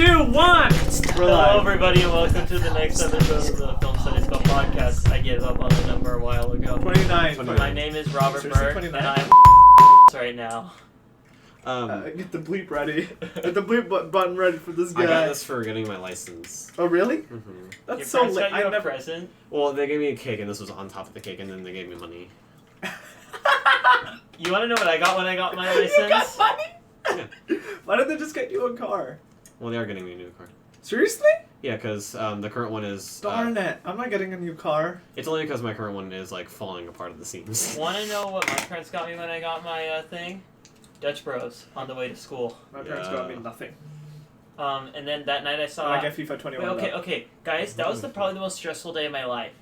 2, 1! Hello, everybody, and welcome to the next episode of the Film Studies Club podcast. I gave up on the number a while ago. 29. My name is Robert Burke, 29? and I'm right now. Get the bleep ready. Get the bleep button ready for this guy. I got this for getting my license. Oh, really? Mm-hmm. That's Your so parents late. got you I a never. present? Well, they gave me a cake, and this was on top of the cake, and then they gave me money. You want to know what I got when I got my license? You got money? Yeah. Why did they just get you a car? Well, they are getting me a new car. Seriously? Yeah, because the current one is... Darn it. I'm not getting a new car. It's only because my current one is, like, falling apart at the seams. Want to know what my parents got me when I got my thing? Dutch Bros on the way to school. My parents got me nothing. And then that night I saw... I get FIFA 21. Wait, okay, guys, that was probably the most stressful day of my life.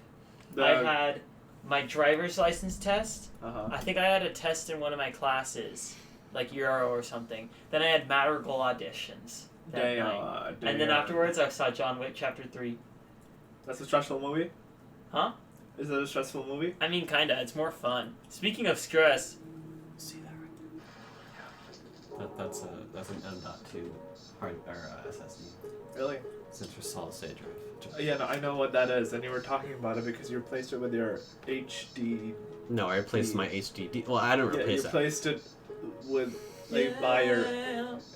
I had my driver's license test. I think I had a test in one of my classes, like Euro or something. Then I had Madrigal auditions that night. And then afterwards I saw John Wick Chapter 3. That's a stressful movie? Huh? Is it a stressful movie? I mean, kinda. It's more fun. Speaking of stress... See that right there? That's an M.2 hard SSD. Really? Central solid state drive. Yeah, no, I know what that is, and you were talking about it because you replaced it with your HD. No, I replaced my HDD. Well, I didn't Yeah, replace you it. replaced it with like by your.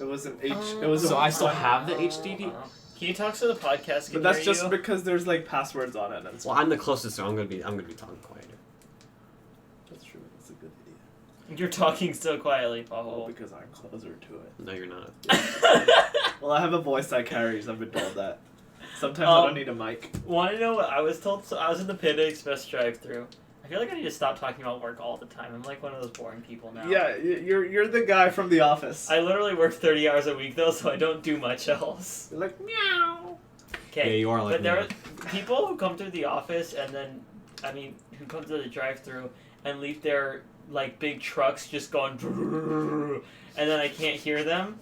It was an H. It was. So a, I still have the HDD? Can you talk so the podcast can But that's hear just you? because there's like passwords on it and Well, stuff. I'm the closest, so I'm gonna be talking quieter. That's true. That's a good idea. You're talking so quietly, Oh, Paul. because I'm closer to it. No, you're not. Well, I have a voice that carries. I've been told that. Sometimes I don't need a mic. Want to know what I was told? So I was in the Panda Express drive-thru. I feel like I need to stop talking about work all the time. I'm like one of those boring people now. Yeah, you're the guy from The Office. I literally work 30 hours a week though, so I don't do much else. You're like meow. Okay. Yeah, you are like But there me. are people who come through the office and then, who come to the drive-thru and leave their like big trucks just going, and then I can't hear them.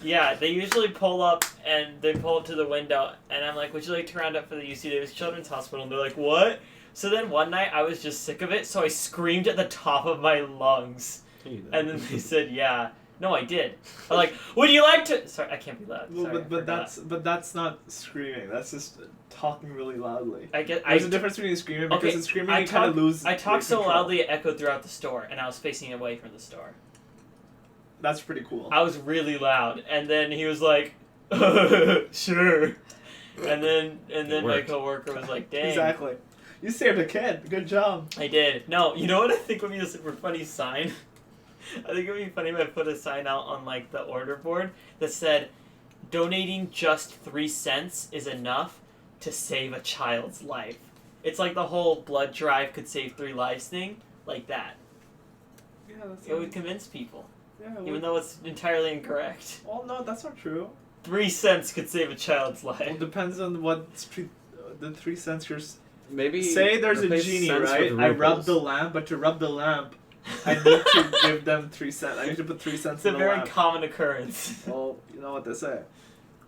Yeah, they usually pull up and they pull up to the window, and I'm like, "Would you like to round up for the UC Davis Children's Hospital?" And they're like, "What?" So then one night I was just sick of it, so I screamed at the top of my lungs, and then they said, "Yeah." No, I did. I'm like, "Would you like to?" Sorry, I can't be loud. Well, Sorry, but that's not screaming. That's just talking really loudly. There's There's a difference between screaming because in screaming you kind of lose. I talked so control. loudly it echoed throughout the store, and I was facing away from the store. That's pretty cool. I was really loud, and then he was like, "Sure," and then my worked. coworker was like, "Dang." Exactly. You saved a kid. Good job. I did. No, you know what I think would be a super funny sign? I think it would be funny if I put a sign out on like the order board that said, "Donating just 3 cents is enough to save a child's life." It's like the whole blood drive could save 3 lives thing, like that. Yeah, that's. It would convince people, Yeah. even though it's entirely incorrect. Well, no, that's not true. 3 cents could save a child's Well, life. it depends on what the 3 cents you're. Maybe Say there's a replace genie, cents right? with I rub rubles. the lamp, but to rub the lamp, I need to give them 3 cents. I need to put 3 cents It's a in the very lamp. common occurrence. Well, you know what they say.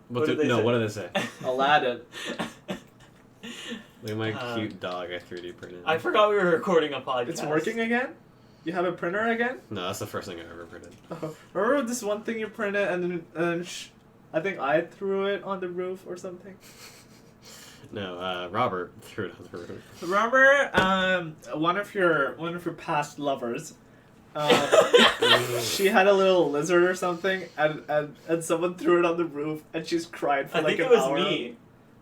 What did they say? what do they say? Aladdin. Look at my cute dog I 3D printed. I forgot we were recording a podcast. It's working again? You have a printer again? No, that's the first thing I ever printed. Remember this one thing you printed and then I think I threw it on the roof or something? No, Robert threw it on the roof. Remember one of your past lovers? She had a little lizard or something, and someone threw it on the roof, and she's cried for I like think an it was hour. me.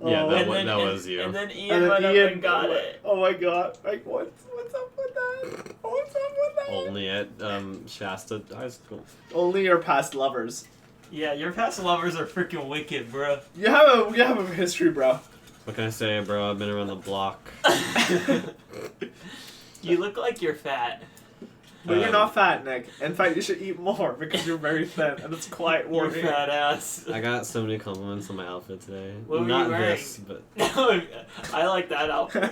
Yeah, Oh. that And was, then- that and- was you. And then And Ian then went up and got it. Oh my god! Like what's up with that? What's up with that? Only at Shasta High School. Only your past lovers. Yeah, your past lovers are freaking wicked, bro. You have a history, bro. What can I say, bro? I've been around the block. You look like you're fat. But you're not fat, Nick. In fact, you should eat more because you're very thin, and it's quite You're warming. fat ass. I got so many compliments on my outfit today. What were you Not wearing? this, but I like that outfit.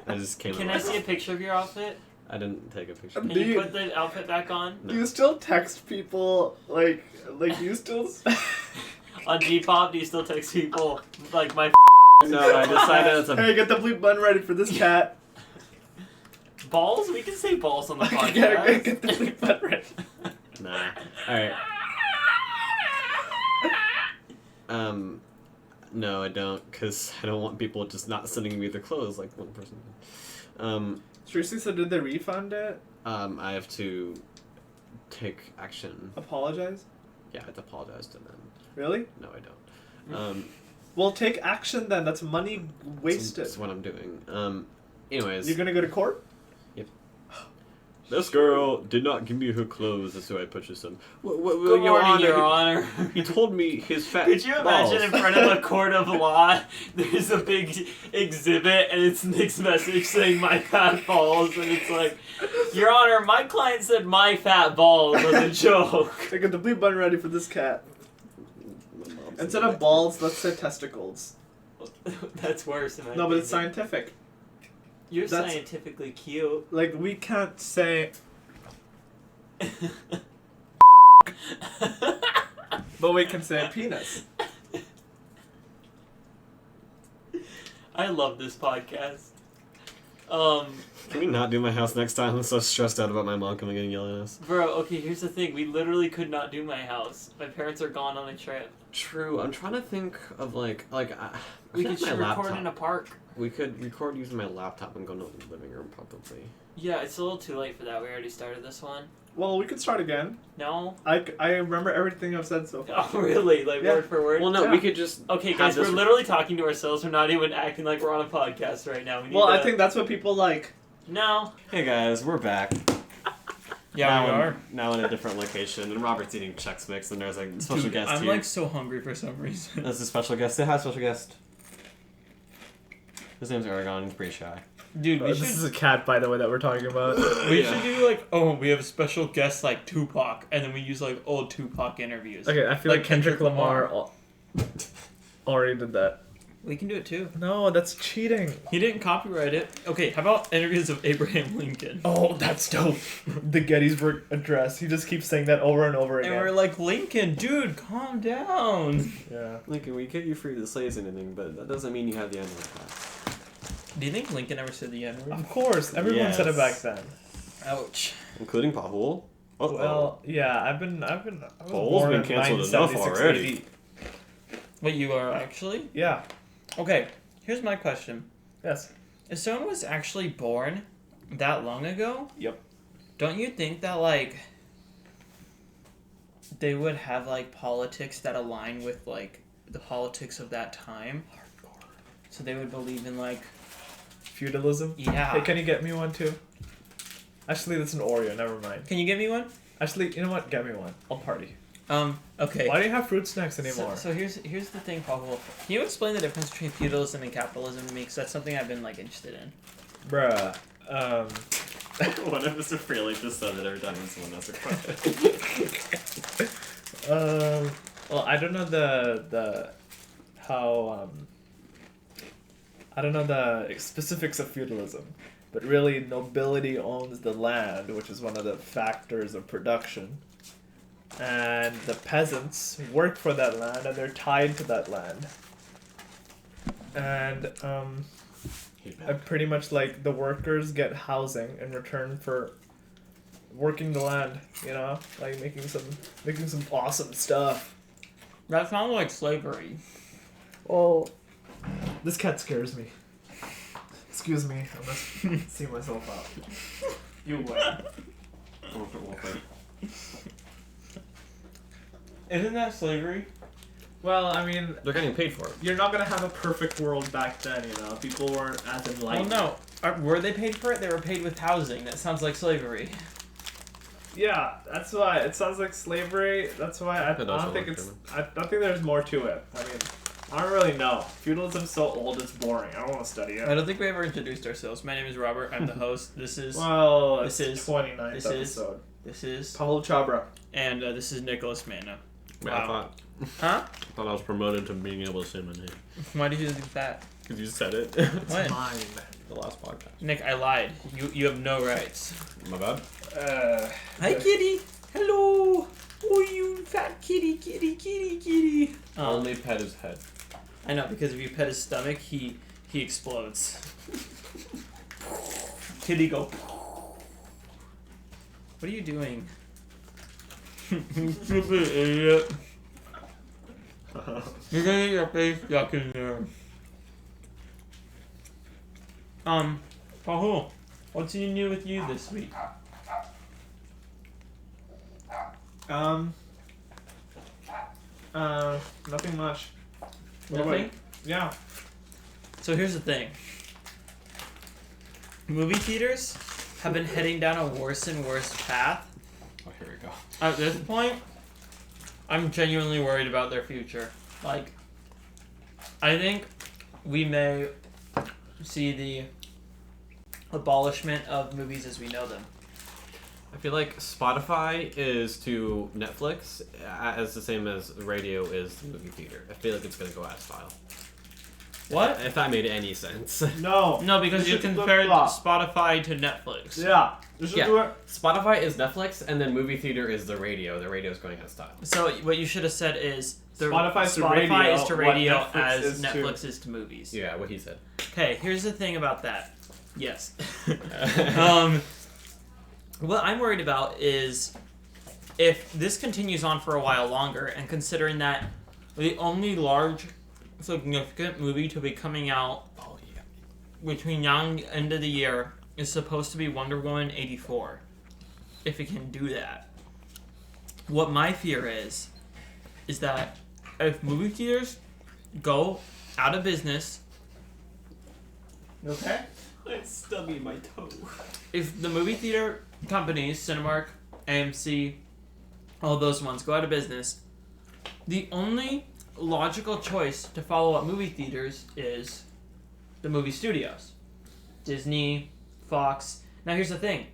I just came. Can out. I see a picture of your outfit? I didn't take a picture. Um, Can you put the outfit back on? Do you still text people like you still? On Depop, do you still text people like my No, I decided it's a. Hey, get the bleep button ready for this cat. balls? We can say balls on the get podcast. the bleep button ready. Nah. All right. No, I don't, because I don't want people just not sending me their clothes like one person. Seriously, so did they refund it? I have to take action. Apologize? Yeah, I have to apologize to them. Really? No, I don't. Well, take action then. That's money wasted. That's what I'm doing. Anyways. You're gonna go to court? Yep. This girl did not give me her clothes, and so I purchased them. Good morning, Your Honor. He told me his fat Could you imagine in front of a court of law, there's a big exhibit, and it's Nick's message saying, "My fat balls," and it's like, "Your Honor, my client said my fat balls was a joke." Take a complete bun ready for this cat. Instead of balls, let's say testicles. That's worse. No, but it's scientific. You're That's- scientifically cute. Like, we can't say... but we can say penis. I love this podcast. Can we not do my house next time? I'm so stressed out about my mom coming in and yelling at us. Bro, okay, here's the thing. We literally could not do my house. My parents are gone on a trip. True. I'm trying to think of We could my record laptop. in a park. We could record using my laptop and go to the living room probably. Yeah, it's a little too late for that. We already started this one. Well, we could start again. No? I remember everything I've said so far. Oh, really? Like, Yeah. word for word? Well, no, Yeah. we could just. Okay, have guys, this we're literally talking to ourselves. We're not even acting like we're on a podcast right now. We need Well, to... I think that's what people like. No. Hey guys, we're back. Yeah, we are. Now in a different location, and Robert's eating Chex Mix, and there's like a special Dude, guest I'm here. like so hungry for some reason. There's a special guest. Say hi, special guest. His name's Aragon. He's pretty shy. Dude, we This should is a cat, by the way, that we're talking about. we Yeah. should do like we have a special guest like Tupac, and then we use like old Tupac interviews. Okay, I feel like Like Kendrick Kendrick Lamar Lamar. already did that. We can do it too. No, that's cheating. He didn't copyright it. Okay, how about interviews of Abraham Lincoln? Oh, that's dope. The Gettysburg Address. He just keeps saying that over and over And again. we're like, Lincoln, dude, calm down. Yeah. Lincoln, we get you free to say anything, but that doesn't mean you have the end of the class. Do you think Lincoln ever said the N-word? Of course, everyone said it back Yes. then. Ouch. Including Pahul. Uh-oh. Well, yeah, I was Polls born been in canceled enough 1976 already. AD. Wait, you are actually? Yeah. Okay, here's my question. Yes. If someone was actually born that long ago, Yep. don't you think that, like, they would have, like, politics that align with, like, the politics of that time? So they would believe in, like, Feudalism. yeah. Hey, can you get me one too? Actually, that's an Oreo. Never mind. Can you give me one? Actually, you know what? Get me one. I'll party. Okay. Why do you have fruit snacks anymore? So here's the thing, Paul. Can you explain the difference between feudalism and capitalism to me? Because that's something I've been, like, interested in. Bruh. What if Mr. Freely just said it every time someone asks a question? Well, I don't know I don't know the specifics of feudalism, but really nobility owns the land, which is one of the factors of production. And the peasants work for that land, and they're tied to that land. And pretty much like the workers get housing in return for working the land, you know, like making some awesome stuff. That sounds like slavery. Oh, this cat scares me. Excuse me, I must see myself out. You would. Isn't that slavery? Well, I mean, They're getting paid for it. you're not gonna have a perfect world back then, you know. People weren't as Well, enlightened. no. Were they paid for it? They were paid with housing. That sounds like slavery. Yeah, that's why it sounds like slavery. That's why I It don't also think looks it's. I don't think there's more to it. I mean, I don't really know. Feudalism's so old, it's boring. I don't want to study I it. don't think we ever introduced ourselves. My name is Robert. I'm the host. This is Well, This it's is- 29th this is- episode. this is Paulo Chabra. and this is Nicholas Manna. Wait, Wow. I Huh? thought I was promoted to being able to say my name. Why did you think that? Because you said it. It's When? mine. The last podcast. Nick, I lied. You have no rights. My bad. Hi, kitty. Hello. Oh, you fat kitty, kitty, kitty, kitty. Only pet his head. I know, because if you pet his stomach, he explodes. Kitty go. What are you doing? Stupid idiot. You're gonna get your face stuck in there. Rahul, what's new with you this week? Nothing much. What about Nothing? you? Yeah. So here's the thing. Movie theaters have been heading down a worse and worse path. Oh, here we go. At this point, I'm genuinely worried about their future. Like, I think we may see the abolishment of movies as we know them. I feel like Spotify is to Netflix as the same as radio is the movie theater. I feel like it's gonna go out of style. What? If that made any sense. No. No, because you compared Spotify to Netflix. Yeah. You should do it. Spotify is Netflix, and then movie theater is the radio. The radio is going out of style. So what you should have said is Spotify is to what radio Netflix as is to- Netflix is to movies. Yeah, what he said. Okay, here's the thing about that. Yes. What I'm worried about is if this continues on for a while longer, and considering that the only large significant movie to be coming out between now and the end of the year is supposed to be Wonder Woman 84. If it can do that. What my fear is that if movie theaters go out of business, okay? It's stubbing my toe. If the movie theater companies, Cinemark, AMC, all those ones go out of business, the only logical choice to follow up movie theaters is the movie studios. Disney, Fox. Now here's the thing.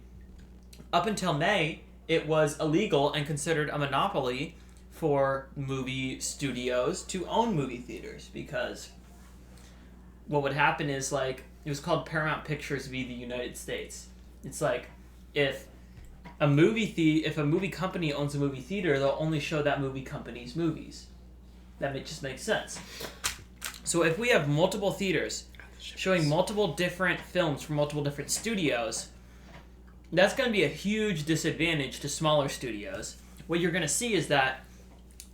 Up until May, it was illegal and considered a monopoly for movie studios to own movie theaters because what would happen is like it was called Paramount Pictures v. the United States. It's like if a movie company owns a movie theater, they'll only show that movie company's movies. That just makes sense. So if we have multiple theaters showing multiple different films from multiple different studios, that's going to be a huge disadvantage to smaller studios. What you're going to see is that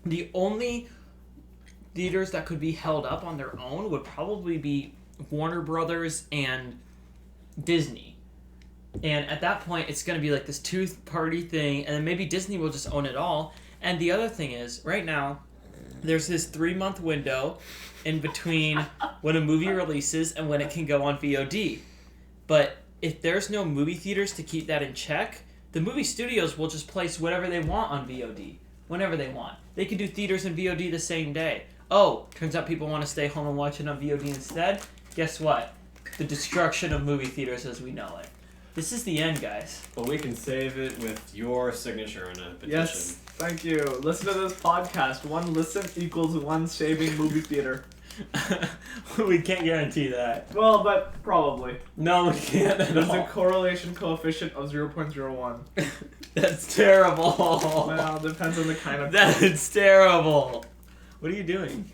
the only theaters that could be held up on their own would probably be Warner Brothers and Disney. And at that point, it's going to be like this two-party thing, and then maybe Disney will just own it all. And the other thing is, right now, there's this 3-month window in between when a movie releases and when it can go on VOD. But if there's no movie theaters to keep that in check, the movie studios will just place whatever they want on VOD, whenever they want. They can do theaters and VOD the same day. Oh, turns out people want to stay home and watch it on VOD instead? Guess what? The destruction of movie theaters as we know it. This is the end, guys. Well, we can save it with your signature on a petition. Yes. Thank you. Listen to this podcast. 1 listen equals 1 saving movie theater. We can't guarantee that. Well, but probably. No, we can't at There's a all. correlation coefficient of 0.01. That's terrible. Well, depends on the kind of... That's terrible. What are you doing?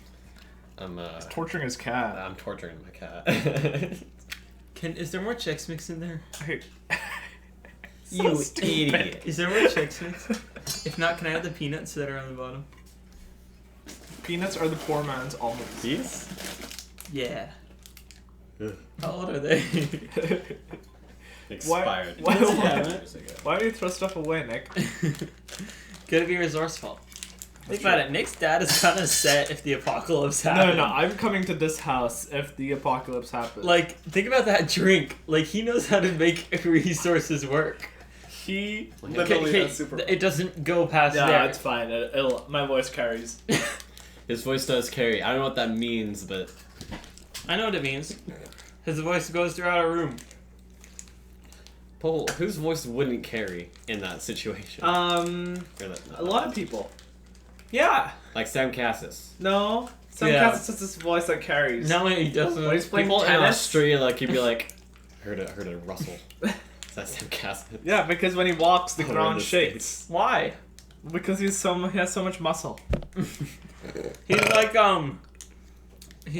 I'm torturing his cat. I'm torturing my cat. Is there more Chex Mix in there? So You stupid. idiot. Is there more Chex Mix? If not, can I have the peanuts that are on the bottom? Peanuts are the poor man's almonds. These? Yeah. Ugh. How old are they? Expired. Why- Years ago. Why do you throw stuff away, Nick? Gotta be resourceful. Think about it. Nick's dad is kind of set if the apocalypse No, happens. no, I'm coming to this house if the apocalypse happens. Like, think about that drink. Like, he knows how to make resources work. he Okay, literally Okay, has super... it doesn't go past Yeah, there. it's fine. My voice carries. His voice does carry. I don't know what that means, but I know what it means. His voice goes throughout a room. Paul, whose voice wouldn't carry in that situation? A lot of people. Yeah. Like Sam Cassis. No. Some Yeah. cats, it's just this voice that carries. No, he doesn't. When he's playing People in tennis. Australia, like, you'd be like, heard a rustle. Is that Sam Cassis? Yeah, because when he walks, the Oh, in ground the shakes. Why? Because he has so much muscle. He's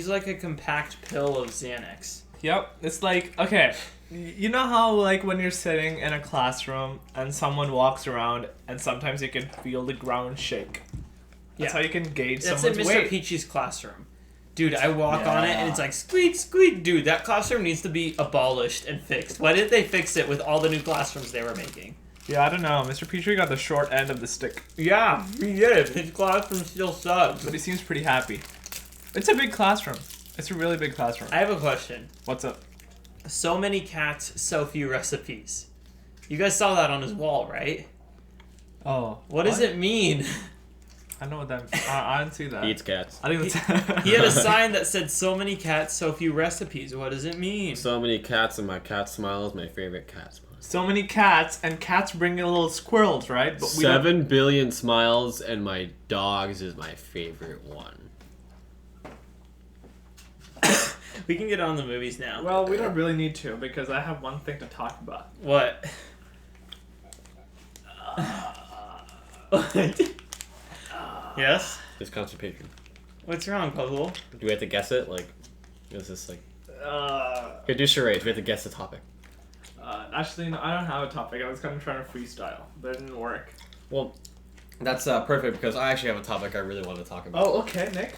like a compact pill of Xanax. Yep. It's like, okay, you know how like when you're sitting in a classroom and someone walks around and sometimes you can feel the ground shake? That's Yeah. how you can gauge That's in someone's Mr. weight. Peachy's classroom. Dude, I walk on it and Yeah. it's like squeak, squeak. Dude, that classroom needs to be abolished and fixed. Why didn't they fix it with all the new classrooms they were making? Yeah, I don't know. Mr. Petrie got the short end of the stick, Yeah, he did. His classroom still sucks. but he seems pretty happy. It's a big classroom. It's a really big classroom. I have a question. What's up? So many cats, so few recipes. You guys saw that on his wall, right? Oh, What does it mean? I know what that. I didn't see that. He eats cats. I think that's. He had a sign that said, so many cats, so few recipes. What does it mean? So many cats, and my cat smile is my favorite cat smile. So many cats, and cats bring in little squirrels, right? But we don't- 7 billion smiles, and my dogs is my favorite one. We can get on the movies now. Well, we don't really need to because I have one thing to talk about. What? Yes? It's constipation. What's wrong, Puzzle? Do we have to guess it? Like, is this like... Uh, Okay, do charades. We have to guess the topic. Actually, no, I don't have a topic. I was kind of trying to freestyle, but it didn't work. Well, that's perfect because I actually have a topic I really want to talk about. Oh, okay, Nick.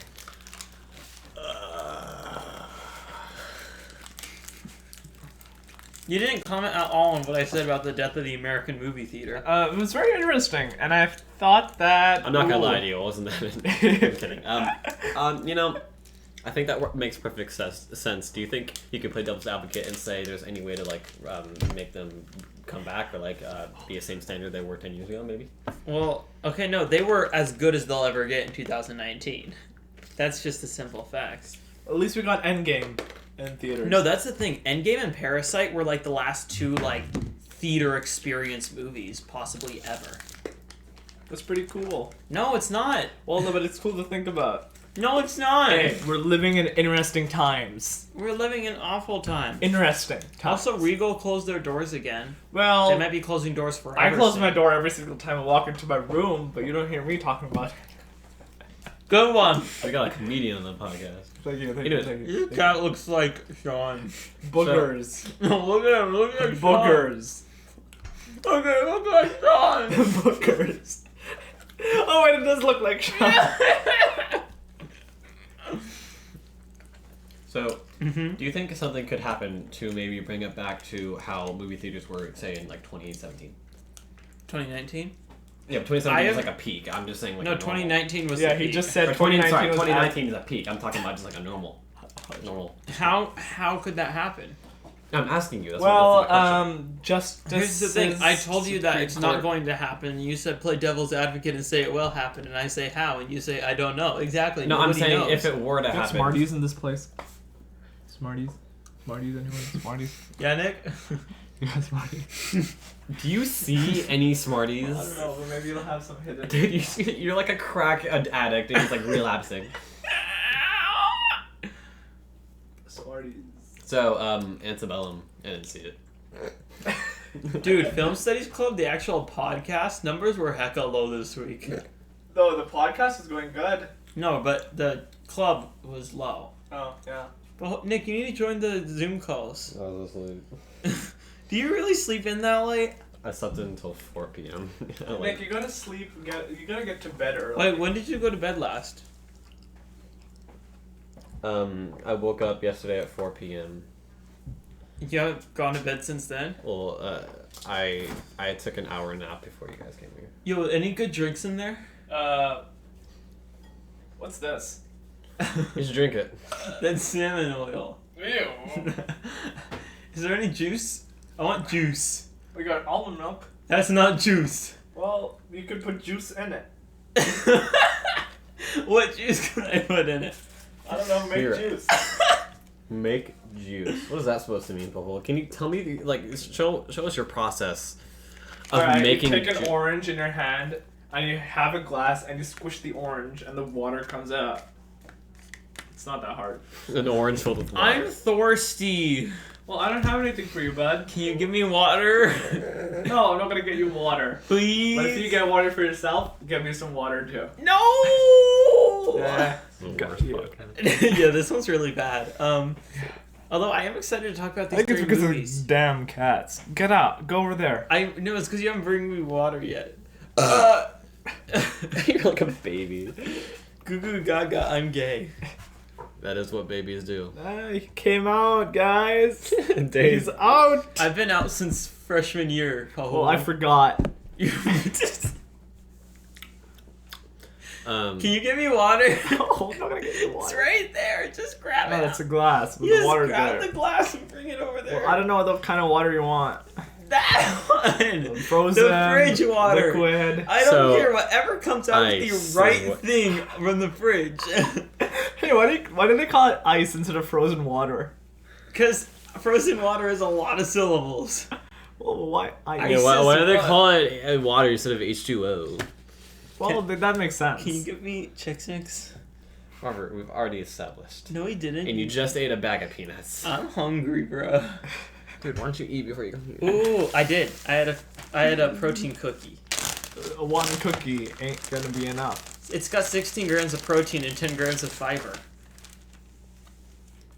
You didn't comment at all on what I said about the death of the American movie theater. It was very interesting, and I thought that. I'm not gonna Ooh. lie to you. It wasn't that. I'm kidding. You know, I think that makes perfect sense. Do you think you could play devil's advocate and say there's any way to like make them come back or like be the same standard they were 10 years ago, maybe? Well, okay, no, they were as good as they'll ever get in 2019. That's just a simple fact. At least we got Endgame in theaters. No, that's the thing. Endgame and Parasite were like the last two like theater experience movies possibly ever. that's pretty cool. No, it's not. Well, no, but it's cool to think about. No, it's not. Hey, we're living in interesting times. We're living in awful times. Interesting times. Also, Regal closed their doors again. well, They might be closing doors forever. I close soon. my door every single time I walk into my room, but you don't hear me talking about it. Good one. We got a comedian on the podcast. Thank you, You know, Your cat looks like Sean. Boogers. Look at him. Look like Boogers. Sean. Okay, look like Sean. Boogers. Oh, wait, it does look like Sean. So, Mm-hmm. do you think something could happen to maybe bring it back to how movie theaters were, say, in like 2017? 2019? Yeah, but 2017 I was have- like a peak. I'm just saying like No, a normal. 2019 was Yeah, the he peak. just said Or 2019 was 2019 is a peak. I'm talking about just like a normal. How could that happen? I'm asking you. That's Well, that's my question. just Here's the thing. I told you that it's not Court. going to happen. You said play devil's advocate and say it will happen, and I say how, and you say I don't know. Exactly. No, I'm Nobody saying knows. if it were to Got happen. Smarties in this place. Smarties. Smarties, anyone? Smarties. Yeah, Nick. Yeah, Smarties. Do you see any I Smarties? don't know, but maybe you'll have some hidden. Dude, you're like a crack addict and he's like relapsing. Smarties. So, Antebellum. I didn't see it. Dude, Film Studies Club, the actual podcast numbers were hecka low this week. No, the podcast is going good. No, but the club was low. Oh, yeah. Well, Nick, you need to join the Zoom calls. I was asleep. Do you really sleep in that late? I slept until 4 p.m. Nick, you gotta sleep. You gotta get to bed early. Wait, when did you go to bed last? I woke up yesterday at 4 p.m. You haven't gone to bed since then? Well, I took an hour nap before you guys came here. Yo, any good drinks in there? What's this? You should drink it. That's salmon oil. Ew. Is there any juice? I want juice. We got almond milk. That's not juice. Well, you could put juice in it. What juice can I put in it? I don't know, make Here. juice. Make juice. What is that supposed to mean, Paul? Can you tell me, show us your process of Alright, making you take an ju- orange in your hand, and you have a glass, and you squish the orange, and the water comes out. It's not that hard. an orange filled with water. I'm thirsty. Well, I don't have anything for you, bud. Can you give me water? No, I'm not gonna get you water. Please? But if you get water for yourself, give me some water too. No! Yeah. The Got worst you. podcast. Yeah, this one's really bad. Although I am excited to talk about these great movies. of damn cats. Get out. Go over there. I no, it's because you haven't bring me water yet. You're like a baby. Goo goo gaga, I'm gay. That is what babies do. He came out, guys. Dave. He's out. I've been out since freshman year. Well, I forgot. Can you give me water? Oh, I'm not gonna get you It's water. right there. Just grab No, it. it's a glass with You the just water grab there. the glass and bring it over there. Well, I don't know what kind of water you want. That one. Frozen, The fridge water. liquid. I don't So, care. Whatever comes out is ice the right is what- thing from the fridge. Hey, why do they call it ice instead of frozen water? Because frozen water is a lot of syllables. Well, why ice? Okay, Ice why is do they what? call it water instead of H2O? Well, that makes sense. Can you give me Chex Mix? Robert, we've already established. No, he didn't. And you just ate a bag of peanuts. I'm hungry, bro. Dude, why don't you eat before you come here? Ooh, I did. I had a protein cookie. One cookie ain't gonna be enough. It's got 16 grams of protein and 10 grams of fiber.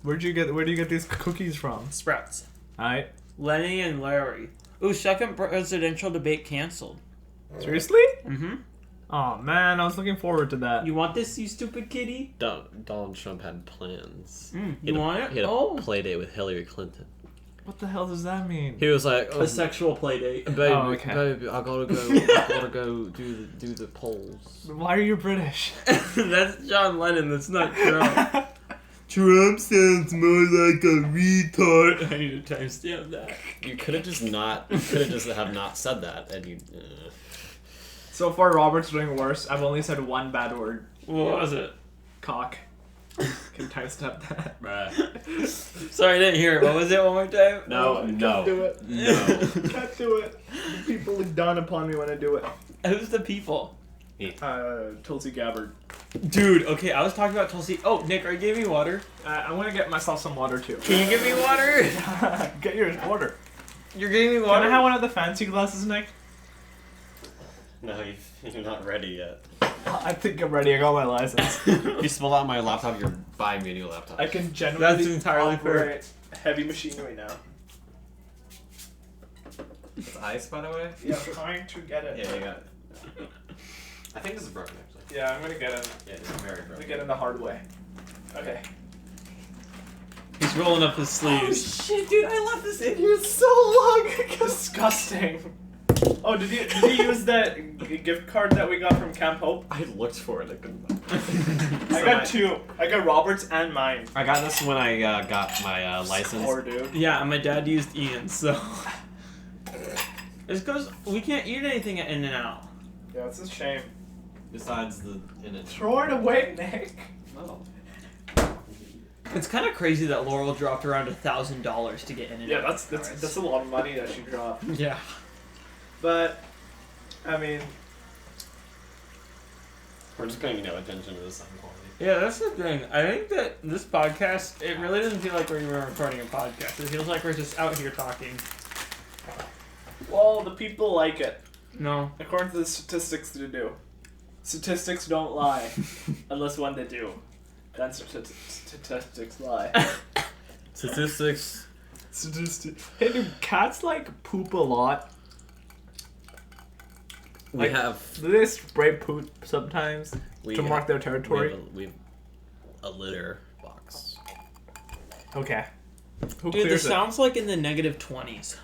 Where do you get these cookies from? Sprouts. Alright. Lenny and Larry. Ooh, second presidential debate canceled. Seriously? Mm-hmm. Oh man, I was looking forward to that. You want this, you stupid kitty? Donald Trump had plans. He You had want a, it? He had a Oh. play date with Hillary Clinton. What the hell does that mean? He was like, A sexual play date. baby, Oh, okay. baby, I gotta go do the polls. Why are you British? That's John Lennon, that's not Trump. Trump sounds more like a retard. I need to timestamp that. You could have just have not said that, and you. So far, Robert's doing worse. I've only said one bad word. What was it? Cock. Can timestamp that? Bruh. Sorry, I didn't hear it. What was it one more time? No, no. Can't do it. No. Can't do it. The people look down upon me when I do it. Who's the people? Tulsi Gabbard. Dude, okay, I was talking about Tulsi. Oh, Nick, are you giving me water? I'm gonna get myself some water too. Can you give me water? Get your water. You're giving me Can water? I have one of the fancy glasses, Nick? No, you're not ready yet. I think I'm ready. I got my license. If you spill out my laptop, you're buying me a new laptop. I can genuinely That's entirely fair. operate heavy machinery now. It's ice, by the way? Yeah, I'm trying to get it. Yeah, you got it. I think this is broken, actually. Yeah, I'm gonna get it. Yeah, it's very I'm broken. gonna get it the hard way. Okay. He's rolling up his sleeves. Shit, dude! I left this in here so long. Disgusting. Oh, did you use that gift card that we got from Camp Hope? I looked for it, I couldn't find it. I got two. I got Robert's and mine. I got this when I got my license. Poor dude. Yeah, my dad used Ian, so. It's because we can't eat anything at In-N-Out. Yeah, it's a shame. Besides the in it. Throw it away, Nick. No. It's kind of crazy that Laurel dropped around $1,000 to get In-N-Out. Yeah, that's a lot of money that she dropped. Yeah. But, I mean, We're just paying attention to the sound quality. Yeah, that's the thing. I think that this podcast, it really doesn't feel like we're even recording a podcast. It feels like we're just out here talking. well, the people like it. No. According to the statistics they do. Statistics don't lie. Unless when they do. Then statistics lie. Statistics. Hey, do cats, like, poop a lot? We Like, have. Do they spray poop sometimes to mark their territory? We have a litter box. Okay. Who Dude, this clears it? sounds like in the negative 20s.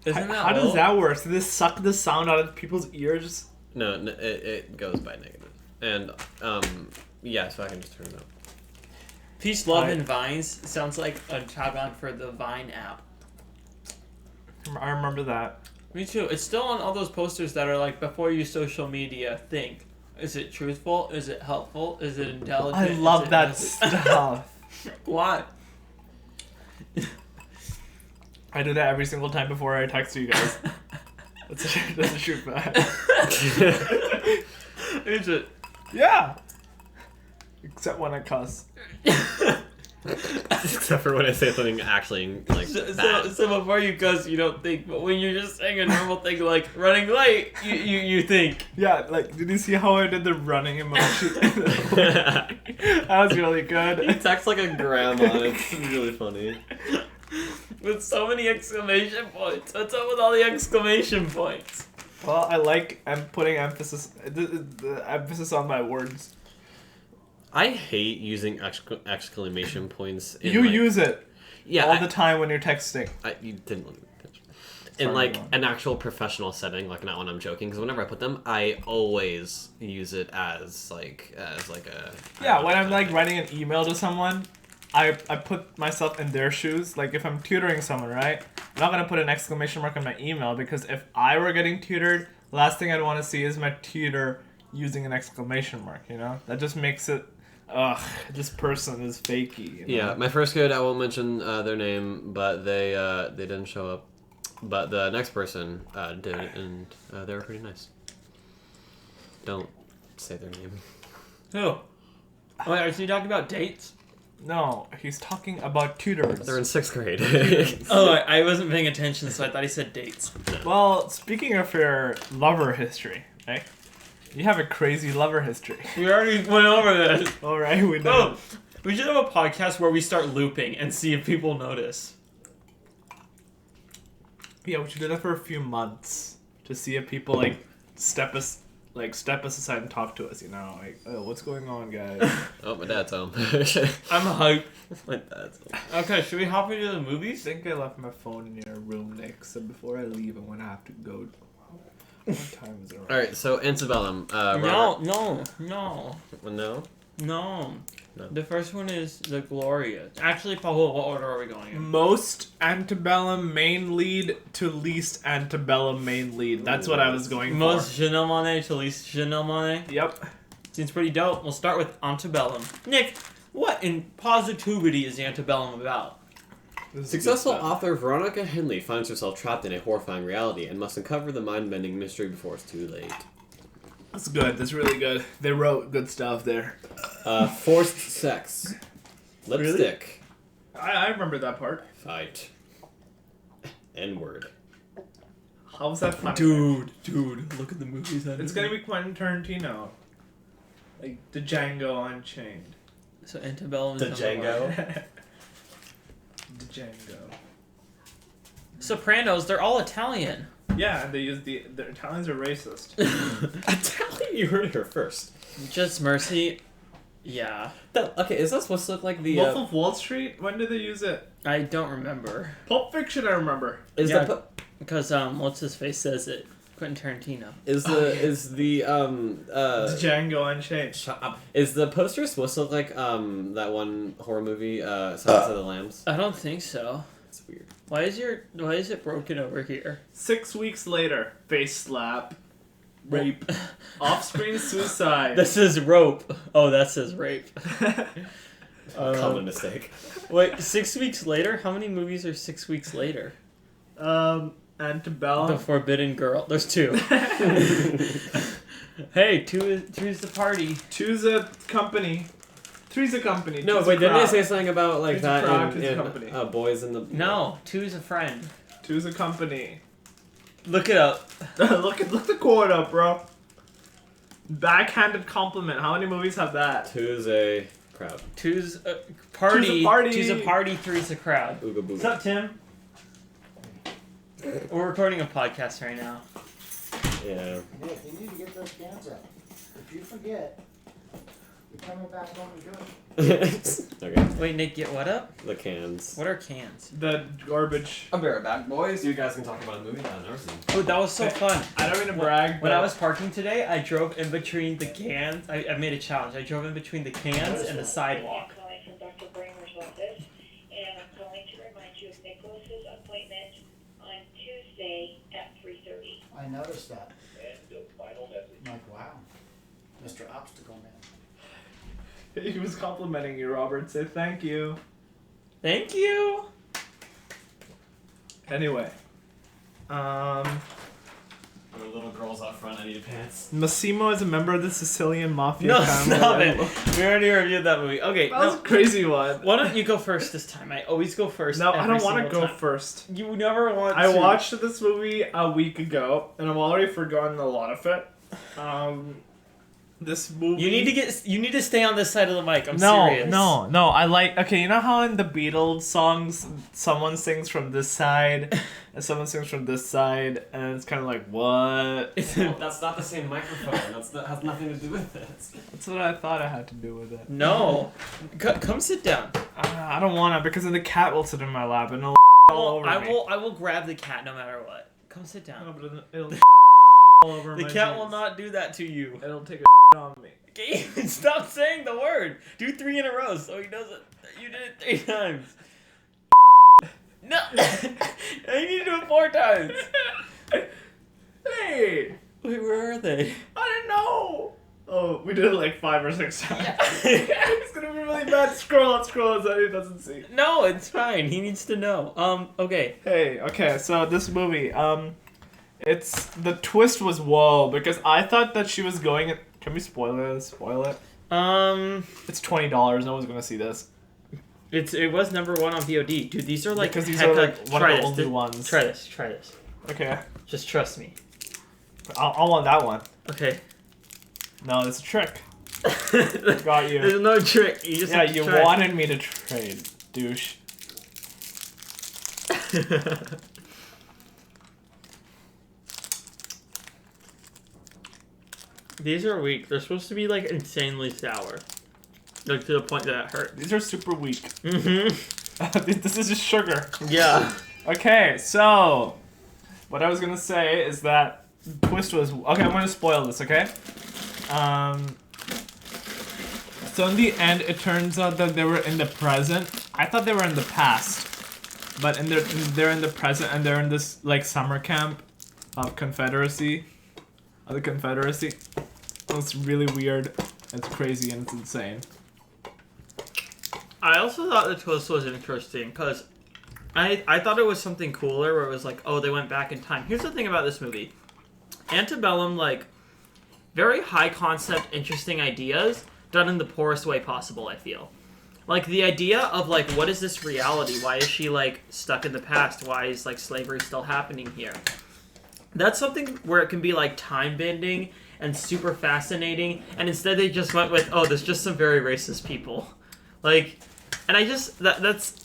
Isn't that How low? does that work? Do they suck the sound out of people's ears? No, it goes by negative. And, yeah, so I can just turn it up. Peace, Love, and Vines sounds like a tagline for the Vine app. I remember that. Me too. It's still on all those posters that are like, before you social media, think. Is it truthful? Is it helpful? Is it intelligent? I Is love it that necessary? stuff. Why? I do that every single time before I text you guys. That's a true fact. Is it? Yeah. Except when I cuss. Except for when I say something actually, like, So bad. before you cuss, you don't think, but when you're just saying a normal thing like running late, you think. Yeah, like, did you see how I did the running emoji? That was really You good. text like a grandma, it's really funny. With so many exclamation points. What's up with all the exclamation points? Well, I'm putting the emphasis on my words. I hate using exclamation points. You use it yeah all the time when you're texting. You didn't let me finish. Sorry, In like go on. an actual professional setting, like not when I'm joking, because whenever I put them, I always use it as like a Yeah, when I'm like writing an email to someone, I put myself in their shoes. Like if I'm tutoring someone, right? I'm not gonna put an exclamation mark on my email because if I were getting tutored, the last thing I'd want to see is my tutor using an exclamation mark. You know, that just makes it. Ugh, this person is fakey. You know? Yeah, my first kid, I won't mention their name, but they didn't show up. But the next person did, and they were pretty nice. Don't say their name. Who? Wait, are you talking about dates? No, he's talking about tutors. They're in 6th grade. Oh, I wasn't paying attention, so I thought he said dates. Well, speaking of your lover history, right? You have a crazy lover history. We already went over this. All right, we know. Oh, we should have a podcast where we start looping and see if people notice. Yeah, we should do that for a few months to see if people step us aside and talk to us. You know, like, oh, what's going on, guys? Oh, my dad's home. I'm hyped. My dad's home. Okay, should we hop into the I movies? think I left my phone in your room, Nick. So before I leave, I'm gonna have to go. What time is it? Right? All right, so Antebellum. No. No. No. No. The first one is the Glorias. Actually, Paul, what order are we going in? Most Antebellum main lead to least Antebellum main lead. That's what I was going Most for. Chanel Monet to least Chanel Monet. Yep. Seems pretty dope. We'll start with Antebellum. Nick, what in positivity is Antebellum about? This is Successful good stuff. author Veronica Henley finds herself trapped in a horrifying reality and must uncover the mind-bending mystery before it's too late. That's good. That's really good. They wrote good stuff there. Forced sex. Lipstick. I remember that part. Fight. N-word. How was that funny? Dude, look at the movies. It's gonna be Quentin Tarantino. Like the Django Unchained. So Antebellum is The number Django? one. The Django. Sopranos, they're all Italian. Yeah, and they use the Italians are racist. Italian? You heard it here first. Just Mercy. Yeah. Okay, is that supposed to look like the... Wolf of Wall Street? When did they use it? I don't remember. Pulp Fiction, I remember. Yeah. Because, what's his face says it? Quentin Tarantino. Is the Django Unchained. Shut up. Is the poster supposed to look like that one horror movie, Silence of the Lambs? I don't think so. It's weird. Why is it broken over here? 6 weeks later, face slap, rape, off-screen suicide. This is rope. Oh, that says rape. Common mistake. Wait, 6 weeks later? How many movies are 6 weeks later? Antebellum. The Forbidden Girl. There's two. Hey, two's the party. Two's a company. Three's a company. No, Two's wait, a didn't they crowd. say something about like Two's a that crowd, in two's a company. Boys in the... No, two's a friend. Two's a company. Look it up. look the quote up, bro. Backhanded compliment. How many movies have that? Two's a crowd. Two's a party. Two's a party. Two's a party. Three's a crowd. Ooga booga. What's up, Tim? We're recording a podcast right now. Yeah. Nick, you need to get those cans out. If you forget, you're coming back home and do it. Okay. Wait, Nick, get what up? The cans. What are cans? The garbage. I'll be right back, boys. You guys can talk about a movie that I've never seen. Oh, that was so fun. I don't mean to brag, When but I was parking today, I drove in between the cans. I made a challenge. I drove in between the cans and the sidewalk. I'm calling from Dr. Bramer's office, and I'm calling to remind you of Nicholas's appointment on Tuesday at 3:30. I noticed that. I'm like, wow. Mr. Obstacle Man. he was complimenting you, Robert. Say thank you. Thank you. Anyway, The little girls out front, I need pants. Massimo is a member of the Sicilian mafia No, family. stop it. We already reviewed that movie. Okay, That was a crazy one. why don't you go first this time? I always go first. No, I every don't want to single go time. first. You never want I to. watched this movie a week ago, and I've already forgotten a lot of it. this movie. You need to stay on this side of the mic. I'm no, serious. no. I like. Okay, you know how in the Beatles songs, someone sings from this side, and someone sings from this side, and it's kind of like, what? That's not the same microphone. That has nothing to do with this. That's what I thought I had to do with it. No. Come sit down. I don't wanna because then the cat will sit in my lap and it'll all over me. I will grab the cat no matter what. Come sit down. No, but it'll all over The my cat jeans. will not do that to you. It'll take a on me. Okay, stop saying the word. Do 3 in a row so he does it. You did it 3 times. No. You need to do it 4 times. Hey, Wait, where are they? I don't know. Oh, we did it like 5 or 6 times. It's gonna be really bad. Scroll on so he doesn't see. No, it's fine. He needs to know. Okay. Hey, okay, so this movie, it's the twist was whoa because I thought that she was going. Can we spoil it? It's $20. No one's gonna see this It was number 1 on VOD, dude. These are like because these are like one try of the this. only ones. Try this. Okay, Just trust me. I want that one. Okay. No, it's a trick. Got you. There's no trick. You just Yeah, have to you try. wanted me to trade, douche. These are weak. They're supposed to be like insanely sour. Like to the point that it hurt. These are super weak. Mm-hmm. This is just sugar. Yeah. Okay, so what I was gonna say is that twist was okay. I'm gonna spoil this. Okay. So in the end, it turns out that they were in the present. I thought they were in the past, but they're in the present, and they're in this like summer camp of Confederacy. Of the Confederacy. It's really weird. It's crazy and it's insane. I also thought the twist was interesting because I thought it was something cooler where it was like, oh, they went back in time. Here's the thing about this movie. Antebellum, like, very high concept, interesting ideas done in the poorest way possible, I feel. Like, the idea of, like, what is this reality? Why is she, like, stuck in the past? Why is, like, slavery still happening here? That's something where it can be, like, time-bending and super fascinating, and instead they just went with, oh, there's just some very racist people. Like, and I just,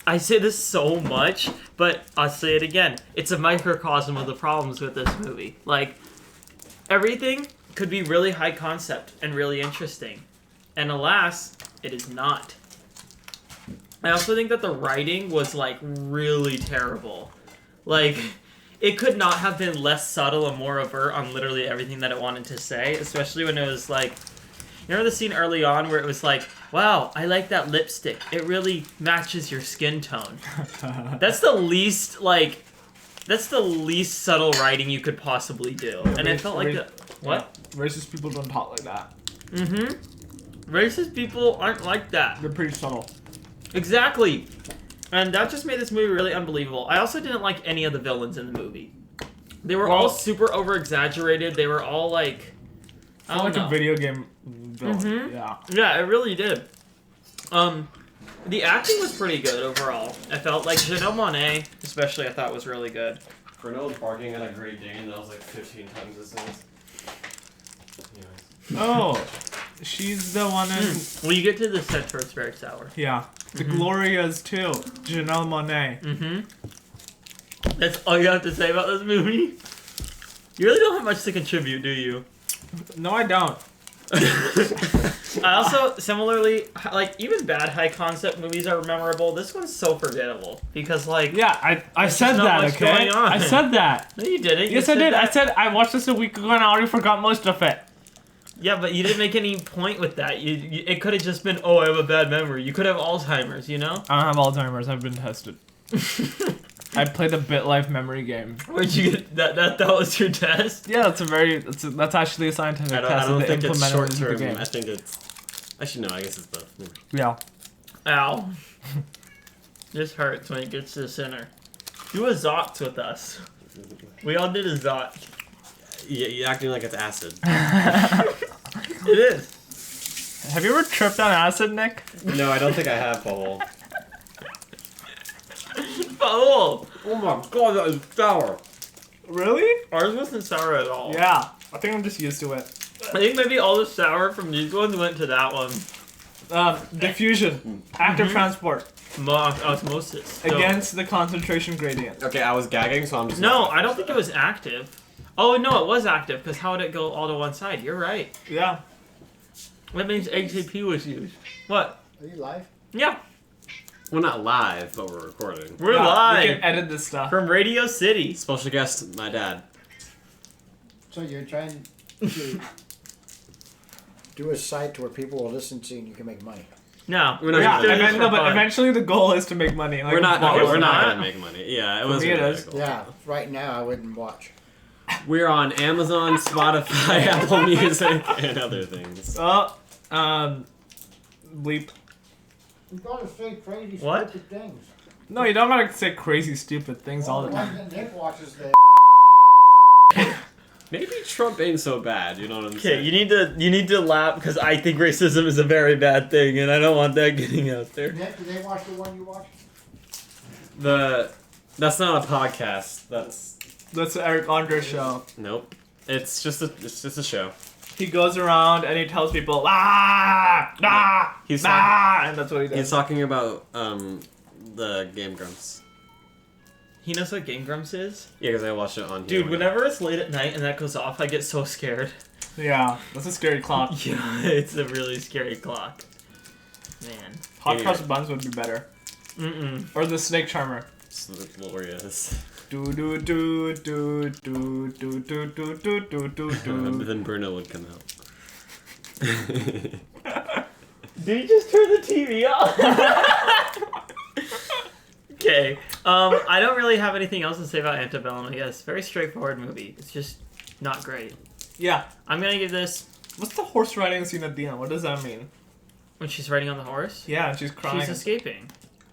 I say this so much, but I'll say it again. It's a microcosm of the problems with this movie. Like, everything could be really high concept and really interesting. And alas, it is not. I also think that the writing was, like, really terrible. Like, it could not have been less subtle and more overt on literally everything that it wanted to say, especially when it was, like, you remember the scene early on where it was like, wow, I like that lipstick. It really matches your skin tone. That's the least, like, that's the least subtle writing you could possibly do. And it felt like what? Yeah, racist people don't talk like that. Mm-hmm. Racist people aren't like that. They're pretty subtle. Exactly. And that just made this movie really unbelievable. I also didn't like any of the villains in the movie. They were all super over-exaggerated. They were all, like, I don't know. A video game villain. Mm-hmm. Yeah. Yeah, it really did. The acting was pretty good overall. I felt like Janelle Monáe, especially, I thought was really good. Fernald barking at a Great Dane, that was like 15 times as soon. Anyways. Oh, she's the one in... When you get to the center, it's very sour. Yeah. The Glorias, too. Janelle Monáe. Mm-hmm. That's all you have to say about this movie? You really don't have much to contribute, do you? No, I don't. I also, similarly, like, even bad high-concept movies are memorable. This one's so forgettable. Because, like... Yeah, I said not that, much okay? going on. I said that. No, you didn't. Yes, I did. I said I watched this a week ago and I already forgot most of it. Yeah, but you didn't make any point with that. It could have just been, oh, I have a bad memory. You could have Alzheimer's, you know? I don't have Alzheimer's. I've been tested. I played the BitLife memory game. Where'd you get that was your test? Yeah, that's actually a scientific test. I don't that think they it's implemented short into the term. game. I think it's... Actually, no, I guess it's both. Yeah. Ow. This hurts when it gets to the center. Do a Zotz with us. We all did a Zot. Yeah, you're acting like it's acid. It is. Have you ever tripped on acid, Nick? No, I don't think I have, Paul. Oh, Oh my god, that is sour. Really? ours wasn't sour at all. Yeah. I think I'm just used to it. I think maybe all the sour from these ones went to that one. Diffusion. Active transport. Osmosis. So- Against the concentration gradient. Okay, I was gagging, so I'm just. No, I don't think it was active. Oh no, it was active. Because how would it go all to one side? You're right. Yeah. That means ATP was used. What? Are you live? Yeah, We're not live, but we're recording. we're Yeah, live We can edit this stuff. from Radio City. Special guest, my dad. So you're trying to do a site where people will listen to you and you can make money. No, We're not Yeah, gonna- doing this no, for but fun. eventually the goal is to make money. Like, We're not. well, Okay, we're not not. gonna make money. Yeah, it was. me it really is. cool. Yeah, right now I wouldn't watch. We're on Amazon, Spotify, Apple Music, and other things. Bleep. You gotta say crazy, What? stupid things. No, you don't gotta say crazy, stupid things all the Well, time. one that Nick watches the Maybe Trump ain't so bad. You know what I'm Okay, saying? you need to laugh because I think racism is a very bad thing, and I don't want that getting out there. Nick, do they watch the one you watch? That's not a podcast. That's the Eric Andre show. Nope. It's just a show. He goes around and he tells people, He's and that's what he does. He's talking about the Game Grumps. He knows what Game Grumps is? Yeah, because I watched it on. Dude, here. whenever it's late at night and that goes off, I get so scared. Yeah, that's a scary clock. Yeah, it's a really scary clock. Man. Hot Yeah. cross buns would be better. Mm-mm. Or the snake charmer. It's the Glorias. Do do do do do do do do do do do do. Then Bruno would come out. Did you just turn the TV off? Okay. I don't really have anything else to say about Antebellum, I guess. Very straightforward movie. It's just not great. Yeah. I'm gonna give this What's the horse riding scene at the end? What does that mean? when she's riding on the horse. Yeah, and she's crying. She's escaping.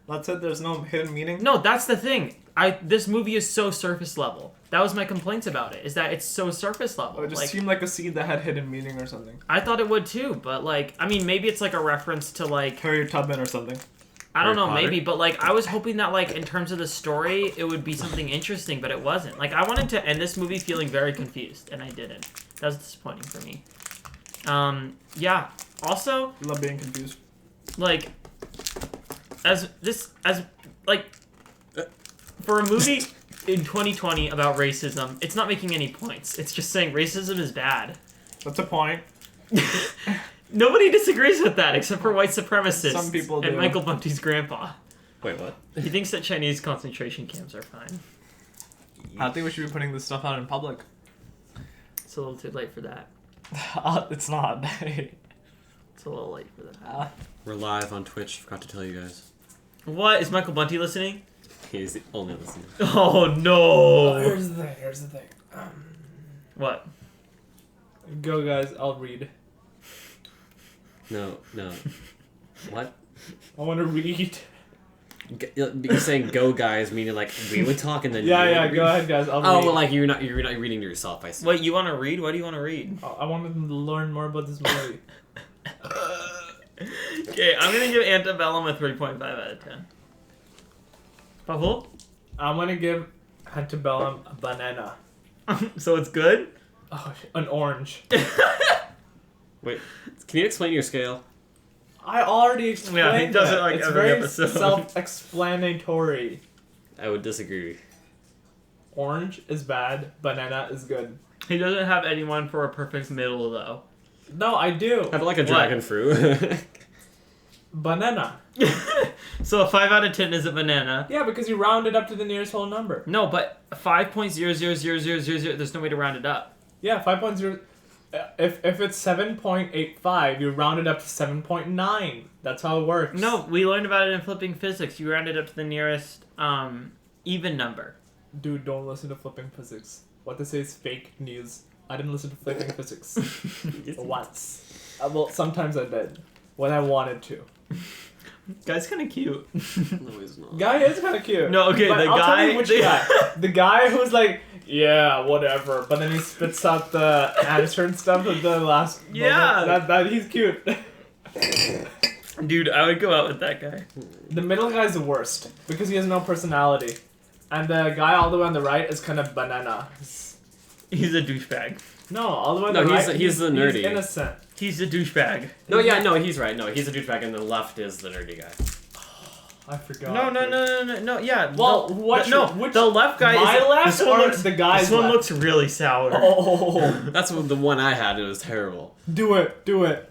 That's it. There's no hidden meaning. No, that's the thing. This movie is so surface level. That was my complaints about it. Is that it's so surface level. It just Like, seemed like a scene that had hidden meaning or something. I thought it would too, but like, I mean, maybe it's like a reference to like, Harriet Tubman or something. I don't Harry know, Potter? maybe, but like, I was hoping that like, in terms of the story, it would be something interesting, but it wasn't. Like, I wanted to end this movie feeling very confused, and I didn't. That was disappointing for me. Yeah. Also, I love being confused. like, for a movie in 2020 about racism, it's not making any points. It's just saying racism is bad. That's a point. Nobody disagrees with that except for white supremacists. Some people and do. Michael Bunty's grandpa. Wait, what? He thinks that Chinese concentration camps are fine. I think we should be putting this stuff out in public. It's a little too late for that. It's not. It's a little late for that. We're live on Twitch. Forgot to tell you guys. What? Is Michael Bunty listening? He's the only listener. Oh no! Here's the thing. What? Go, guys. I'll read. No. What? I want to read. You're saying "go, guys," meaning like we would talk and then. Yeah, you yeah. would Go read? ahead, guys. I'll Oh, read. well, like you're not reading to yourself. I see. Wait, you want to read? What do you want to read? I wanted to learn more about this movie. Okay, I'm gonna give Antebellum a 3.5 out of 10. Pahul? I'm gonna give Antebellum a banana. So it's good? Oh, an orange. Wait, can you explain your scale? I already explained Yeah, he does it, like, it's every very episode. self-explanatory. I would disagree. Orange is bad. Banana is good. He doesn't have anyone for a perfect middle, though. No, I do. Have like a What? dragon fruit. Banana. So a 5 out of 10 is a banana. Yeah, because you round it up to the nearest whole number. No, but 5.0000000, there's no way to round it up. Yeah, 5.0. If it's 7.85, you round it up to 7.9. That's how it works. No, we learned about it in flipping physics. You round it up to the nearest even number. Dude, don't listen to flipping physics. What they say is fake news. I didn't listen to flipping physics once. Well, sometimes I did when I wanted to. Guy's kind of cute. No, he's not. Guy is kind of cute. No, okay, But the I'll tell guy- you which guy. The guy who's like, yeah, whatever, but then he spits out the answer and stuff at the last Yeah. moment. That he's cute. Dude, I would go out with that guy. The middle guy's the worst because he has no personality. And the guy all the way on the right is kind of banana. He's a douchebag. No, all the way to No, the he's- right. he's the nerdy. He's innocent. He's a douchebag. No, yeah, no, he's right. No, he's a douchebag, and the left is the nerdy guy. I forgot. No. Yeah. Well, the, which the left guy my is left this one or looks, the guy's This one left? looks really sour. Oh, That's the one I had. It was terrible. do it.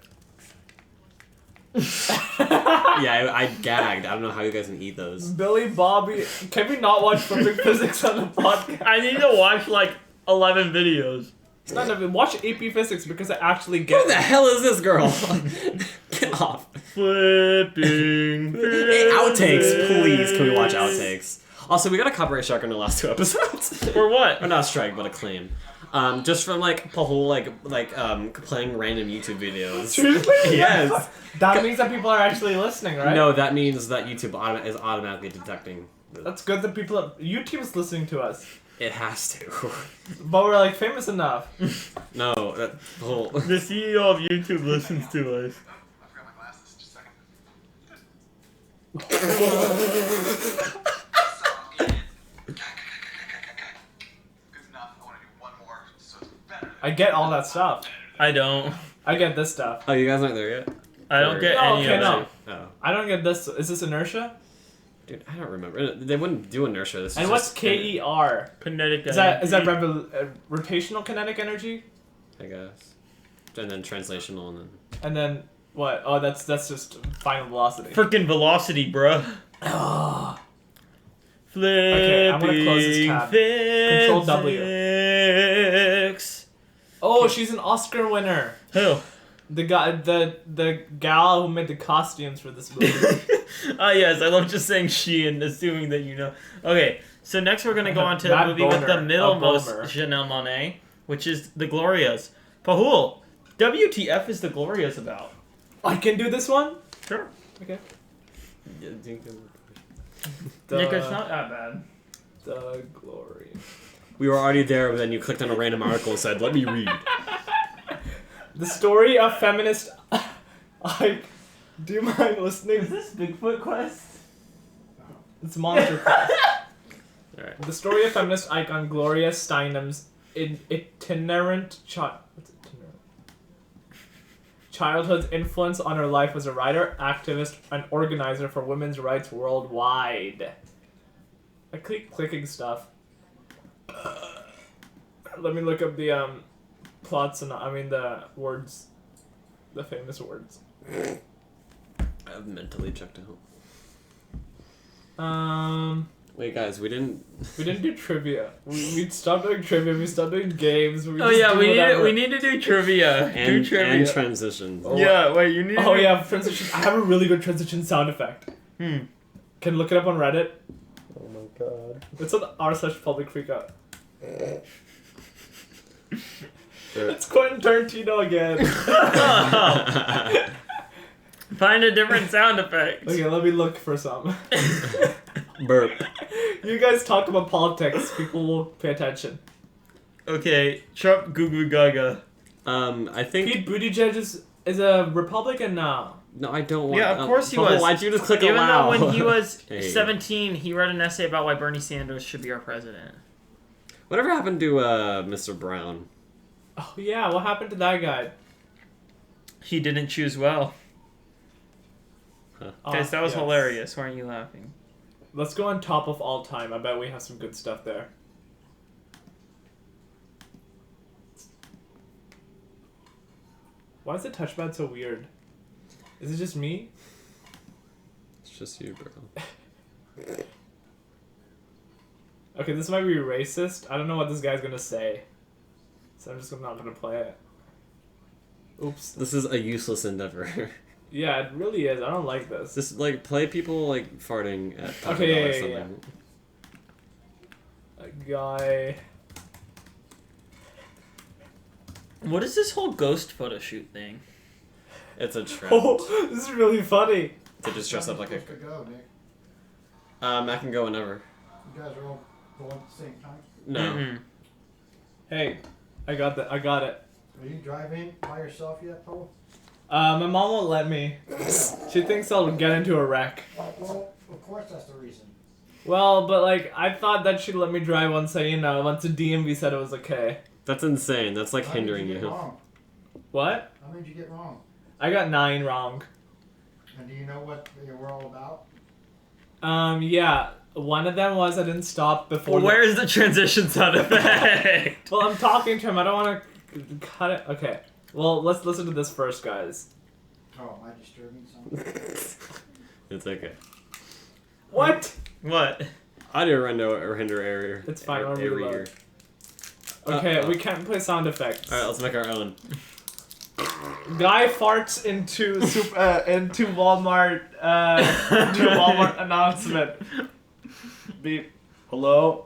Yeah, I gagged. I don't know how you guys can eat those. Billy Bobby, can we not watch Perfect Physics on the podcast? I need to watch like 11 videos. None of it. Watch AP Physics because I actually Who get the hell is this girl? Get off. Flipping. Hey, outtakes, please. Can we watch outtakes? Also, we got a copyright strike on the last 2 episodes. For what? Or not a strike, but a claim. Just from like Pahul playing random YouTube videos. Seriously? Yes. That means that people are actually listening, right? No, that means that YouTube is automatically detecting. That's good that YouTube is listening to us. It has to. But we're like famous enough. No, that whole. The CEO of YouTube listens to us. I forgot my glasses. Just a second. Good enough. I want to do one more, so it's better. I get all that stuff. I don't. I get this stuff. Oh, you guys aren't there yet? I don't get No, any okay, of no. it. Oh, I don't get this. Is this inertia? dude, I don't remember. They wouldn't do inertia. This is And what's just KER? Kinetic Is that energy. rotational kinetic energy? I guess. And then translational, and then. And then what? Oh, that's just final velocity. Freaking velocity, bruh. Flipping Okay, I'm gonna close this tab. Control W. physics. Oh, she's an Oscar winner. Who? The guy, the gal who made the costumes for this movie. Ah, yes, I love just saying she and assuming that you know. Okay, so next we're gonna go on to the Matt movie with the Boner, a middlemost Bomer. Janelle Monáe, which is the Glorias. Pahul, WTF is the Glorias about? I can do this one. Sure. Okay. Nick, it's not that bad. The glory. We were already there, but then you clicked on a random article and said, "Let me read." The story of feminist. Do you mind listening? this Bigfoot Quest? It's Monster Quest. All right. The story of feminist icon Gloria Steinem's itinerant childhood's influence on her life as a writer, activist, and organizer for women's rights worldwide. I keep clicking stuff. Let me look up the plots and the words, the famous words. I've mentally checked out. Wait, guys, we didn't. We didn't do trivia. We stopped doing trivia. We stopped doing games. Oh yeah, do we whatever. need to do trivia. And, do trivia. and transitions. Oh, yeah, wait, you need. Oh yeah, transition. I have a really good transition sound effect. Hmm. Can look it up on Reddit. Oh my god. It's on r/public freakout. It's Quentin Tarantino again. Find a different sound effect. Okay, let me look for some. Burp. You guys talk about politics. People will pay attention. Okay, Trump Goo Goo Gaga. I think. Pete Buttigieg is a Republican now. No, I don't want. Yeah, of course he Papa, was. Why'd you just click Even allow? though when he was Hey. 17, he wrote an essay about why Bernie Sanders should be our president. Whatever happened to Mr. Brown? Oh yeah, what happened to that guy? He didn't choose well. Oh, Guys, that was yes. hilarious. Why aren't you laughing? Let's go on top of all time. I bet we have some good stuff there. Why is the touchpad so weird? Is it just me? It's just you, bro. Okay, this might be racist. I don't know what this guy's gonna say. So I'm just not gonna play it. Oops. This is a useless endeavor. Yeah, it really is. I don't like this. Just like play people like farting at Taco Okay, Bell or yeah. something. A guy. What is this whole ghost photo shoot thing? It's a trend Oh, this is really funny. to just dress up like a. Supposed to go, Nick. I can go whenever. You guys are all going at the same time. No. Mm-mm. Hey, I got it. Are you driving by yourself yet, Paul? My mom won't let me. She thinks I'll get into a wreck. Well, of course that's the reason. Well, but like I thought that she'd let me drive once the DMV said it was okay. That's insane. That's like How many hindering did you get you. wrong? What? How many did you get wrong? I got 9 wrong. And do you know what they were all about? Yeah. One of them was I didn't stop before. Well, where is the transition sound effect? Well, I'm talking to him. I don't want to cut it. Okay. Well, let's listen to this first, guys. Oh, am I disturbing something? It's okay. What? What? Audio render error. It's fine, I'll Error. reload. Okay, we can't play sound effects. All right, let's make our own. Guy farts into into Walmart announcement. Beep. Hello.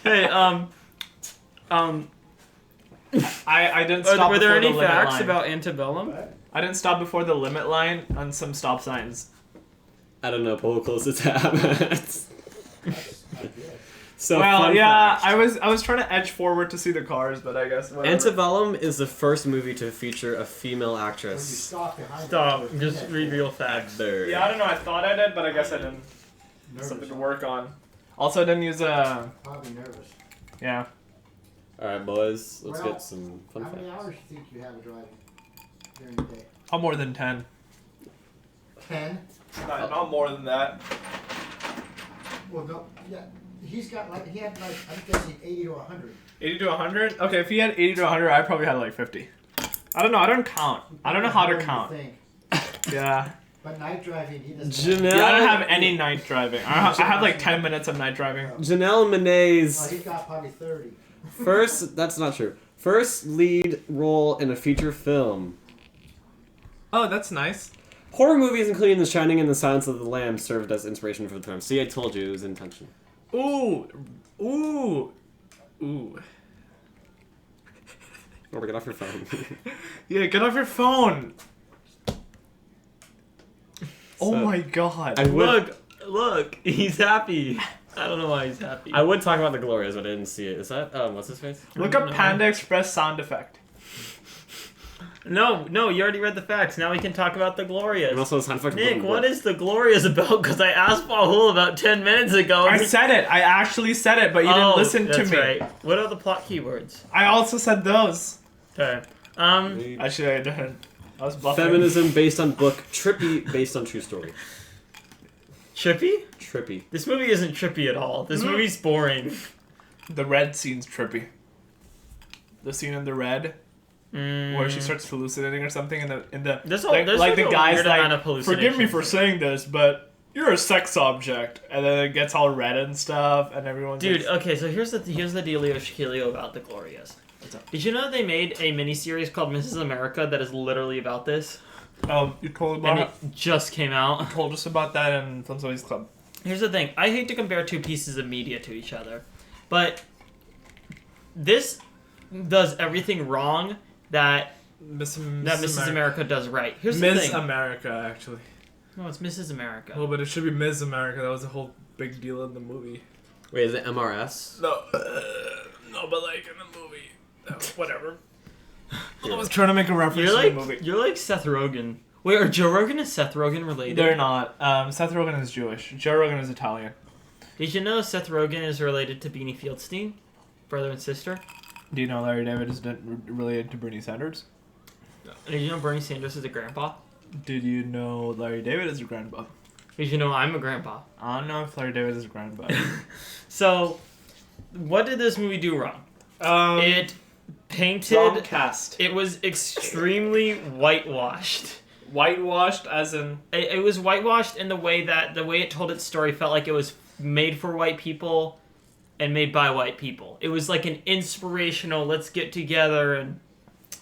Hey, I didn't stop. were there before any the limit facts line. about Antebellum? I didn't stop before the limit line on some stop signs. I don't know. Pull close the tab. So Well, fun yeah, fact. I was trying to edge forward to see the cars, but I guess whatever. Antebellum is the first movie to feature a female When you actress. stop behind Stop. it, Just reveal facts. There. Yeah, I don't know. I thought I did, but I guess I didn't. nervous. Something to work on. Also, I didn't use a. Probably nervous. Yeah. All right, boys. Let's Well, get some fun How many facts. hours do you think you have of driving during the day? Not more than 10. 10? Not more than that. Well, no, yeah. He had like, I'm guessing 80 to 100. 80 to 100? Okay, if he had 80 to 100, I probably had like 50. I don't know. I don't count. I don't know how to More than you count. think. Yeah. But night driving, he doesn't. Janelle, Yeah, I don't have any night driving. I have like 10 minutes of night driving. Janelle Oh, Monáe's he's got probably 30. first. That's not true. First lead role in a feature film. Oh, that's nice. Horror movies, including The Shining and The Silence of the Lambs, served as inspiration for the term. See, I told you it was intentional. Ooh. Ooh. Ooh. Or get off your phone. Yeah, get off your phone. Oh So, my god. I would. Look, he's happy. I don't know why he's happy. I would talk about the Glorias, but I didn't see it. Is that what's his face? Look up Panda Express sound effect. No, you already read the facts. Now we can talk about the Glorias. And also the sound effect. Nick, what is the Glorias about? Because I asked Paul about 10 minutes ago. I said it. I actually said it, but you didn't listen to that's me. Right. What are the plot keywords? I also said those. Okay. Actually, I didn't. I was bluffing. Feminism based on book. Trippy based on true story. Trippy? Trippy. This movie isn't trippy at all. This movie's boring. The red scene's trippy. The scene in the red, where she starts hallucinating or something, in the There's like a the guy's weird amount of like, forgive me hallucinations. for saying this, but you're a sex object, and then it gets all red and stuff, and everyone's Dude, like, okay, so here's the dealio Shaquilio about the Glorias. What's up? Did you know they made a miniseries called Mrs. America that is literally about this? you told And about it just came out. told us about that in Flintstones Club. Here's the thing. I hate to compare two pieces of media to each other, but this does everything wrong that Mrs. America does right. Here's the Ms. thing. America, actually. No, it's Mrs. America. Well, but it should be Ms. America. That was a whole big deal in the movie. Wait, is it MRS? No, no, but like in the movie, whatever. I was trying to make a reference to the movie. You're like Seth Rogen. Wait, are Joe Rogan and Seth Rogen related? They're not. Seth Rogen is Jewish. Joe Rogan is Italian. Did you know Seth Rogen is related to Beanie Fieldstein? Brother and sister? Do you know Larry David is related to Bernie Sanders? Did you know Bernie Sanders is a grandpa? Did you know Larry David is a grandpa? Did you know I'm a grandpa? I don't know if Larry David is a grandpa. So, what did this movie do wrong? It painted... wrong cast. It was extremely whitewashed. Whitewashed as in... It was whitewashed in the way it told its story felt like it was made for white people and made by white people. It was like an inspirational, let's get together and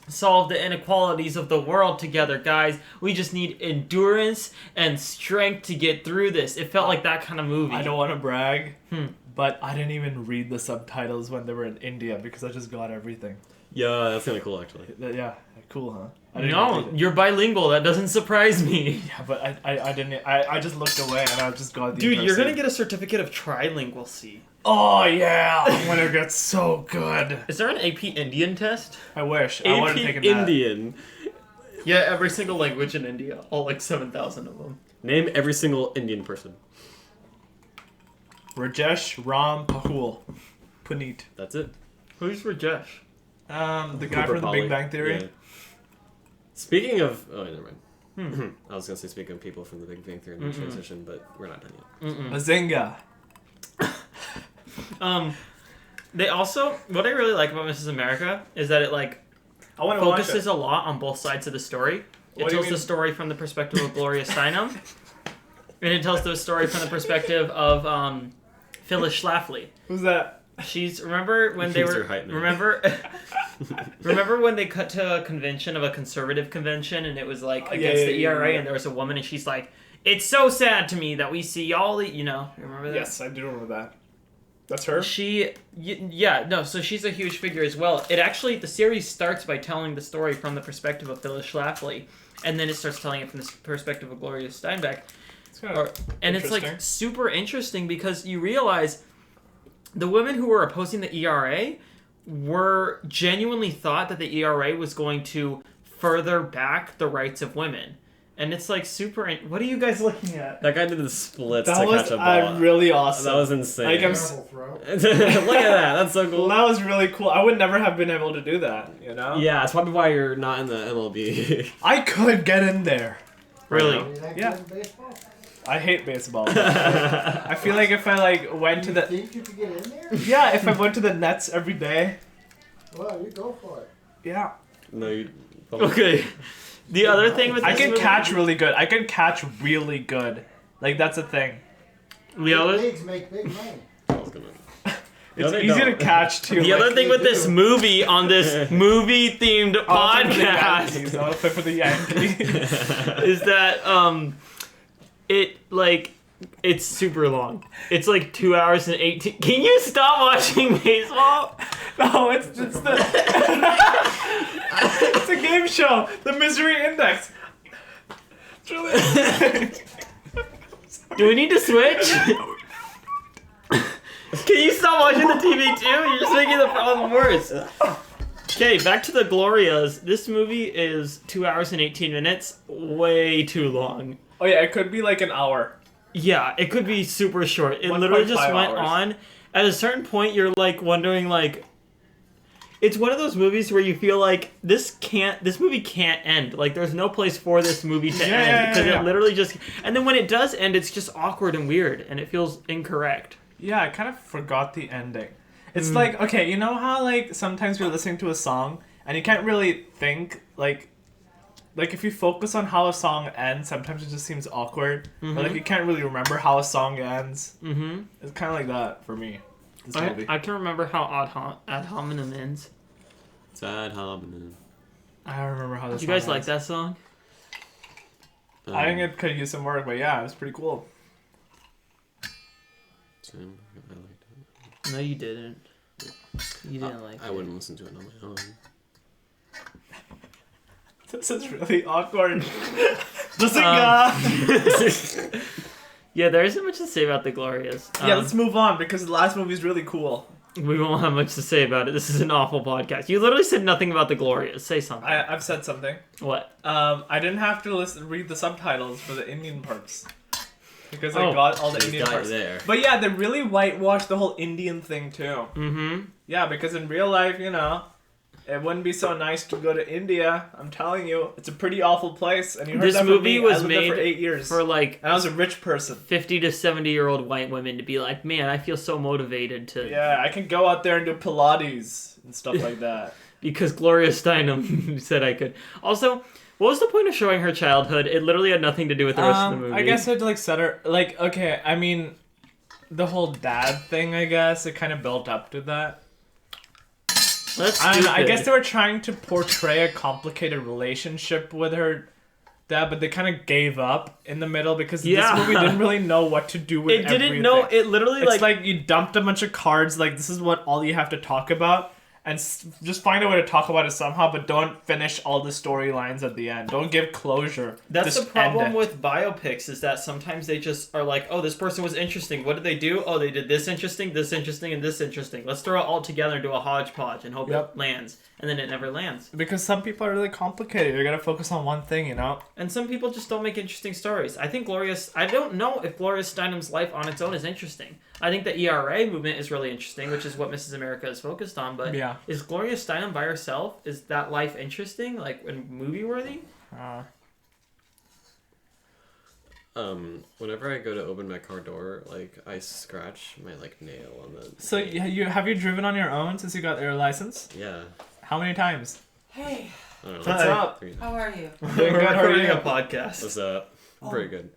solve the inequalities of the world together, guys. We just need endurance and strength to get through this. It felt like that kind of movie. I don't want to brag, but I didn't even read the subtitles when they were in India because I just got everything. Yeah, that's kind of cool, actually. Yeah, cool, huh? I didn't even No, read it. you're bilingual. That doesn't surprise me. Yeah, but I didn't. I just looked away and I just got the Dude, you're gonna impressive- get a certificate of trilingualcy. Oh yeah, I'm gonna get so good. Is there an AP Indian test? I wish. I would have AP taken that. Indian. Yeah, every single language in India. All like 7,000 of them. Name every single Indian person. Rajesh Ram Pahul. Puneet. That's it. Who's Rajesh? The guy Cooper from The Polly. Big Bang Theory. Yeah. Speaking of, never mind. I was gonna say speaking of people from The Big Bang Theory and the transition, but we're not done yet. Bazinga. They also, what I really like about Mrs. America is that it like I want to watch focuses it. a lot on both sides of the story. It What do you tells the mean? story from the perspective of Gloria Steinem, and it tells the story from the perspective of Phyllis Schlafly. Who's that? She's remember when they He's were her hype man. remember when they cut to a convention of a conservative convention and it was like Oh, yeah, against yeah, the yeah, ERA yeah. and there was a woman and she's like, it's so sad to me that we see all the remember that? Yes, I do remember that. That's her? So she's a huge figure as well. It actually, the series starts by telling the story from the perspective of Phyllis Schlafly, and then it starts telling it from the perspective of Gloria Steinbeck. It's kind of And it's like interesting. super interesting because you realize the women who were opposing the ERA were genuinely thought that the ERA was going to further back the rights of women. And it's like super. What are you guys looking at? That guy did the splits That to was catch a ball. really awesome. That was insane. Like, I'm Terrible throw. Look at that. That's so cool. Well, that was really cool. I would never have been able to do that, you know? Yeah, that's probably why you're not in the MLB. I could get in there. Really? You like Yeah. playing baseball? I hate baseball. I feel like if I went to You the think you could get in there? yeah, if I went to the Nets every day, Well, you go for it. yeah, No, you. Okay. The other thing with I this can movie, catch really good. I can catch really good. Like that's a thing. the other Leagues make big money. I was gonna. It's they easy to don't. catch too. The other thing with this movie on this movie-themed podcast I'll play for the Yankees. is that it's super long. It's like 2 hours and 18. Can you stop watching baseball? No, it's the it's a game show. The Misery Index. It's really. Do we need to switch? Can you stop watching the TV too? You're just making the problem worse. Okay, back to the Glorias. This movie is 2 hours and 18 minutes. Way too long. Oh yeah, it could be like an hour. Yeah, it could be super short. It literally just 1.5 went hours. on. At a certain point, you're like wondering, like, it's one of those movies where you feel like this movie can't end. Like, there's no place for this movie to end because yeah. it literally just. And then when it does end, it's just awkward and weird, and it feels incorrect. Yeah, I kind of forgot the ending. It's like, okay, you know how like sometimes you're listening to a song and you can't really think like if you focus on how a song ends, sometimes it just seems awkward. Or like you can't really remember how a song ends. Mm-hmm. It's kind of like that for me. This movie. I can remember how Ad Hominem ends. Sad hominin. I don't remember how this. Did you guys song like ends. that song? I think it could use some work, but yeah, it was pretty cool. I liked it. No, you didn't. You didn't like I it. wouldn't listen to it on my own. This is really awkward. Yeah, there isn't much to say about the Glorias. Yeah, let's move on because the last movie is really cool. We won't have much to say about it. This is an awful podcast. You literally said nothing about the Glorias. Say something. I've said something. What? I didn't have to read the subtitles for the Indian parts because I Oh. got all the He's Indian got you parts. there. But yeah, they really whitewashed the whole Indian thing too. Mm-hmm. Yeah, because in real life, you know, it wouldn't be so nice to go to India. I'm telling you, it's a pretty awful place. And you heard This that from movie me. was I lived there made for 8 years, For like and I was a rich person. 50 to 70-year-old white women to be like, man, I feel so motivated to... Yeah, I can go out there and do Pilates and stuff like that. Because Gloria Steinem said I could. Also, what was the point of showing her childhood? It literally had nothing to do with the rest of the movie. I guess I'd like set her like okay. I mean, the whole dad thing. I guess it kind of built up to that. That's I don't know, I stupid. guess they were trying to portray a complicated relationship with her dad, but they kind of gave up in the middle because Yeah. this movie didn't really know what to do with It didn't know. everything. It literally It's like you dumped a bunch of cards. Like this is what all you have to talk about, and just find a way to talk about it somehow, but don't finish all the storylines at the end. Don't give closure. That's Just the problem end it. with biopics is that sometimes they just are like, oh, this person was interesting. What did they do? Oh, they did this interesting, and this interesting. Let's throw it all together and do a hodgepodge and hope Yep. it lands. And then it never lands. Because some people are really complicated. You're gonna focus on one thing, you know? And some people just don't make interesting stories. I think I don't know if Gloria Steinem's life on its own is interesting. I think the ERA movement is really interesting, which is what Mrs. America is focused on. But Yeah. is Gloria Steinem by herself? Is that life interesting? Like, and movie worthy? Whenever I go to open my car door, like I scratch my like nail on the. So have you driven on your own since you got your license? Yeah. How many times? Hey, I don't know. What's up? 3 how are you? We're recording a podcast. What's up? Very good.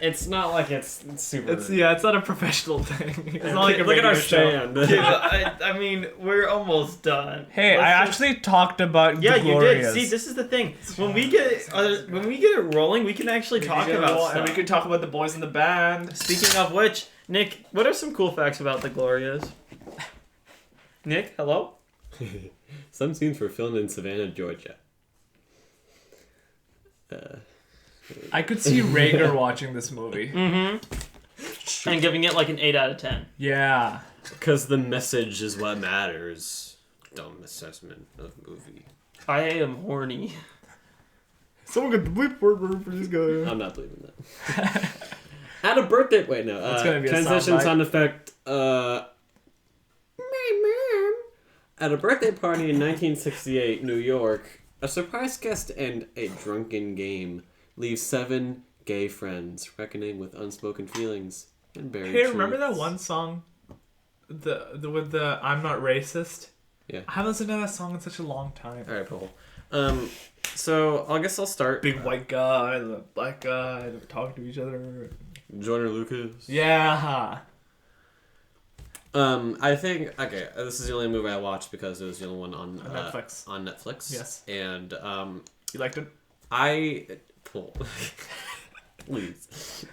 It's not like it's super. It's not a professional thing. It's not like a Look at radio our show. stand. I mean, we're almost done. Hey, Let's I just- actually talked about Yeah, you did. Glorias. See, this is the thing. When we get it rolling, we can actually talk about stuff. and we could talk about the boys in the band. Speaking of which, Nick, what are some cool facts about the Glorias? Nick, hello? Some scenes were filmed in Savannah, Georgia. I could see Rager watching this movie. Mm-hmm. And giving it like an 8 out of 10. Yeah. Because the message is what matters. Dumb assessment of movie. I am horny. Someone got the bleep word for this guy. I'm not believing that. At a birthday. Wait, no. That's gonna be a transition soundbite. sound effect. At a birthday party in 1968, New York, a surprise guest and a drunken game leave 7 gay friends reckoning with unspoken feelings and buried Hey, remember that truths. one song? With the I'm Not Racist? Yeah. I haven't listened to that song in such a long time. All right, cool. So I guess I'll start. Big white guy, the black guy, they're talking to each other. Joyner Lucas. Yeah. I think this is the only movie I watched because it was the only one on Netflix. On Netflix. Yes. And You liked it? Please.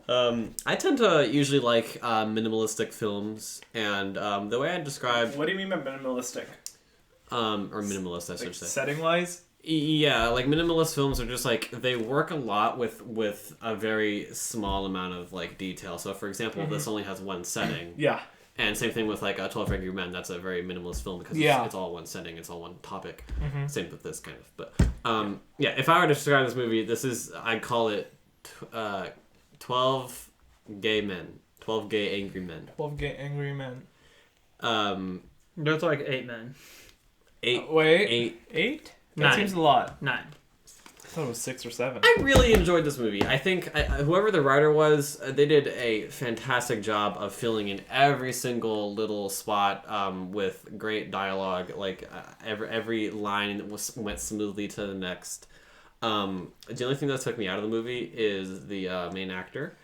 I tend to usually like minimalistic films, and the way I describe What do you mean by minimalistic? or minimalist, I should say. Setting wise? Yeah, like minimalist films are just like they work a lot with a very small amount of like detail. So for example, this only has one setting. Yeah. And same thing with like 12 Angry Men. That's a very minimalist film because Yeah. it's all one setting, it's all one topic. Same with this kind of. But yeah, if I were to describe this movie, I'd call it 12 gay men, 12 gay angry men. 12 gay angry men. There's like 8 men. 8. Wait. 8? That 9. seems a lot. 9. I thought it was 6 or 7. I really enjoyed this movie. I think whoever the writer was, they did a fantastic job of filling in every single little spot with great dialogue. Like every line went smoothly to the next. The only thing that took me out of the movie is the main actor,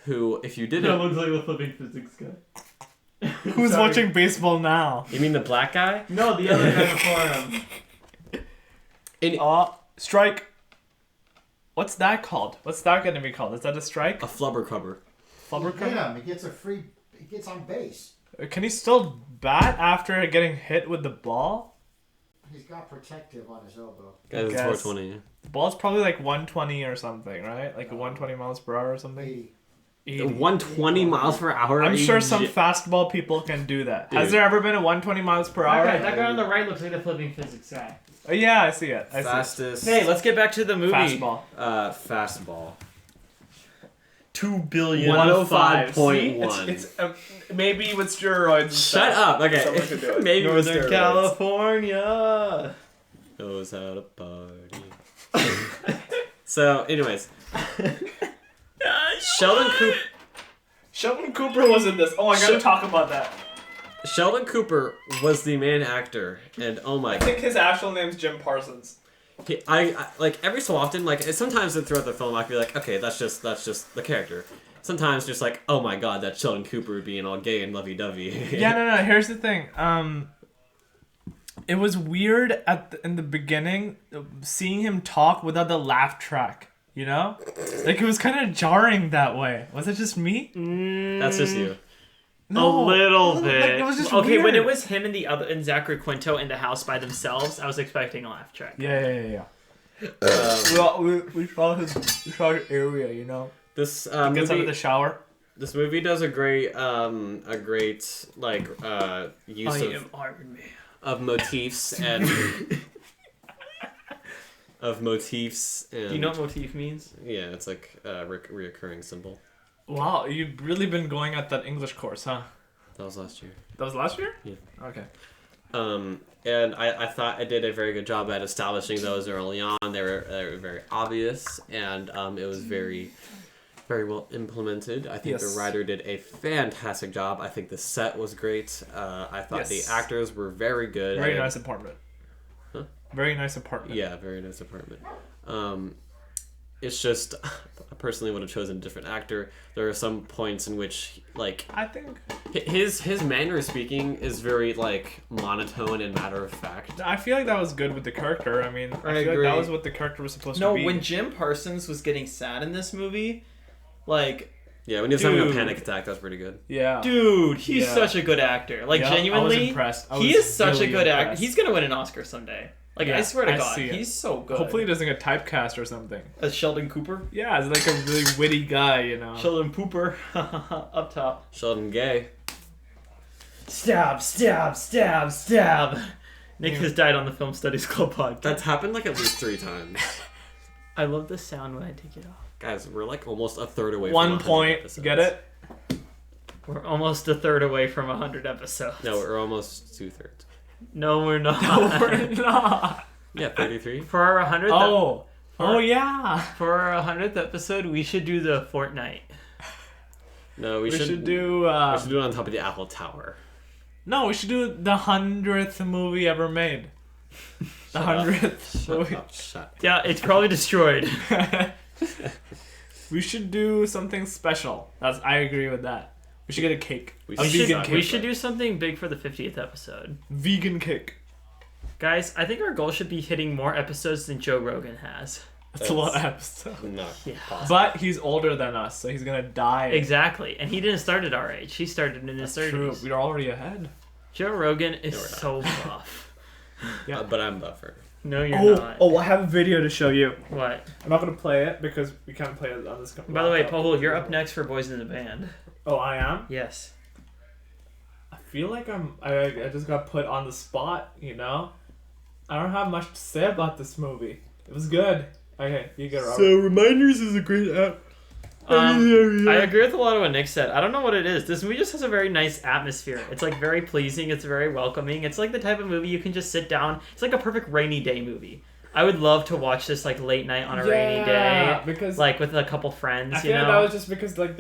who, if you didn't, looks like the flipping physics guy. Who's watching baseball now? you mean the black guy? No, the other guy before him. Strike. What's that called? What's that going to be called? Is that a strike? A flubber cover. Flubber Hit cover? him. He gets on base. Can he still bat after getting hit with the ball? He's got protective on his elbow. Guys, it's Guess. 420. The ball's probably like 120 or something, right? Like 120 miles per hour or something? 80. 80. 120 miles per hour? I'm Are you sure some j- fastball people can do that. Has Dude. there ever been a 120 miles per hour? That guy on the right looks like the flipping physics guy. Oh, yeah, I see it. I see Fastest. Hey, let's get back to the it. movie. Fastball. Fastball. 2 billion. 105.1. It's maybe with steroids. and Shut stuff. up. Okay. Someone could do it. Maybe with Northern steroids. California. Knows how to party. So, anyways. Sheldon Cooper was in this. Oh, I gotta talk about that. Sheldon Cooper was the main actor, and oh my I think his actual name's Jim Parsons. I like every so often, like sometimes throughout the film, I feel like, okay, that's just the character. Sometimes just like, oh my god, that's Sheldon Cooper being all gay and lovey-dovey. Yeah, no. Here's the thing. It was weird in the beginning seeing him talk without the laugh track. You know, like it was kind of jarring that way. Was it just me? That's just you. No, a little bit. like, it was just okay, when weird. it was him and and Zachary Quinto in the house by themselves, I was expecting a laugh track. Yeah. We saw his area, you know. This He gets out of movie, the shower. this movie does a great like use I of am Iron Man. of motifs and of motifs and Do you know what motif means? yeah, it's like a reoccurring symbol. Wow, you've really been going at that English course, huh? That was last year. That was last year? Yeah. Okay. And I thought I did a very good job at establishing those early on. They were very obvious, and it was very, very well implemented. I think Yes. the writer did a fantastic job. I think the set was great. I thought Yes. the actors were very good. Very nice apartment. Huh? Very nice apartment. Yeah, very nice apartment. It's just, I personally would have chosen a different actor. There are some points in which, like, I think his manner of speaking is very, like, monotone and matter of fact. I feel like that was good with the character. I mean, I feel agree. like that was what the character was supposed to No, be. when Jim Parsons was getting sad in this movie, like, Yeah, when he was having a Dude. panic attack, that was pretty good. Yeah. dude, he's Yeah. such a good actor. Like, Yeah, I was genuinely, impressed. I he was is such really a good actor. impressed. He's gonna win an Oscar someday. Like, I Yeah, swear to I God, see it. he's so good. Hopefully he doesn't get typecast or something. As Sheldon Cooper. Yeah, it's like a really witty guy, you know. Sheldon Pooper up top. Sheldon Gay. Stab, stab, stab, stab. Nick has died on the Film Studies Club podcast. That's happened like at least 3 times. I love the sound when I take it off. Guys, we're like almost a third away from 1 100 point. episodes. Get it? We're almost a third away from 100 episodes. No, we're almost 2/3. No, we're not. No, we're not. Yeah, 33. For our 100th Oh yeah. for our 100th episode, we should do the Fortnite. No, We we should We do. should do it on top of the Apple Tower. No, we should do the 100th movie ever made. The 100th movie. Shut. Yeah, it's probably destroyed. We should do something special. I agree with that. We should get a cake. We A should- vegan cake. We should do something big for the 50th episode. Vegan cake. Guys, I think our goal should be hitting more episodes than Joe Rogan has. That's a lot of episodes. Not Yeah. possible. But he's older than us, so he's gonna die. Exactly. And he didn't start at our age. He started in his 30s. True. We're already ahead. Joe Rogan is No, we're not. so buff. Yeah. But I'm buffer. No, you're not. I have a video to show you. What? I'm not gonna play it because we can't play it on this. By the way, Paul, you're up next for Boys in the Band. Oh, I am. Yes. I feel like I just got put on the spot. You know, I don't have much to say about this movie. It was good. Okay, you get Robert. Reminders is a great app. I agree with a lot of what Nick said. I don't know what it is. This movie just has a very nice atmosphere. It's like very pleasing. It's very welcoming. It's like the type of movie you can just sit down. It's like a perfect rainy day movie. I would love to watch this like late night on a rainy day, because like with a couple friends. I You feel like know, that was just because like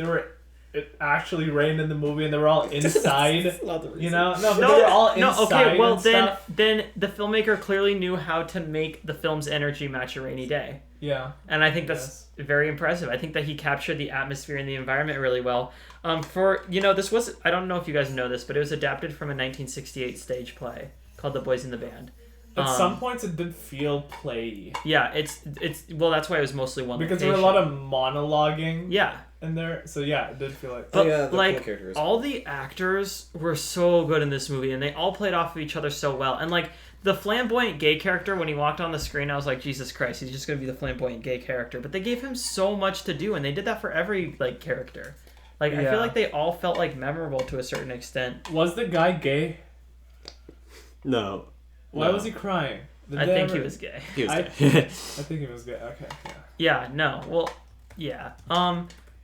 it actually rained in the movie and they were all inside. Not the reason. You know, no, but they were all inside. no. Okay, well and stuff. then the filmmaker clearly knew how to make the film's energy match a rainy day. Yeah. And I think that's very impressive. I think that he captured the atmosphere and the environment really well. This was, I don't know if you guys know this, but it was adapted from a 1968 stage play called The Boys in the Band. At some points, it did feel play Yeah, it's well, that's why it was mostly one because location. there were a lot of monologuing Yeah, in there. So yeah, it did feel like. but yeah, the like cool characters. all the actors were so good in this movie, and they all played off of each other so well. And like the flamboyant gay character, when he walked on the screen, I was like, Jesus Christ, he's just gonna be the flamboyant gay character. But they gave him so much to do, and they did that for every like character. Like I Yeah. feel like they all felt like memorable to a certain extent. Was the guy gay? No. Why No. was he crying? Did I they think he ever- was gay. He was I- gay. I think he was gay. Okay, yeah. Yeah, no, well, yeah.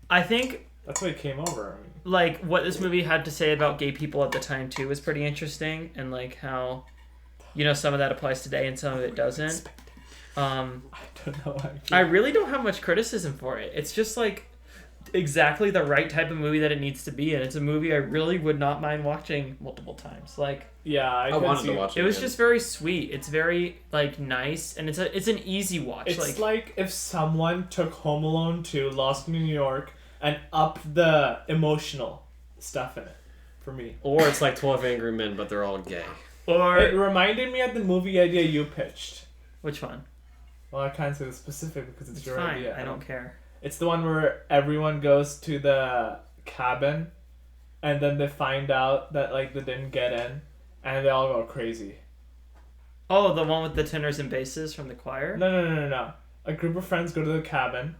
I think That's why he came over. I mean, like what this movie had to say about gay people at the time too was pretty interesting, and like how, some of that applies today and some of it doesn't. I don't know. I really don't have much criticism for it. It's just like exactly the right type of movie that it needs to be, and it's a movie I really would not mind watching multiple times. Like Yeah, I could wanted see to watch it was again. just very sweet. It's very like nice, and it's an easy watch. It's like if someone took Home Alone 2, Lost in New York, and upped the emotional stuff in it. For me, Or it's like 12 Angry Men, but they're all gay. or it reminded me of the movie idea you pitched. which one? Well, I can't say the specific because it's It's your fine. idea. I don't care. It's the one where everyone goes to the cabin and then they find out that like they didn't get in, and they all go crazy. Oh, the one with the tenors and basses from the choir? No. A group of friends go to the cabin,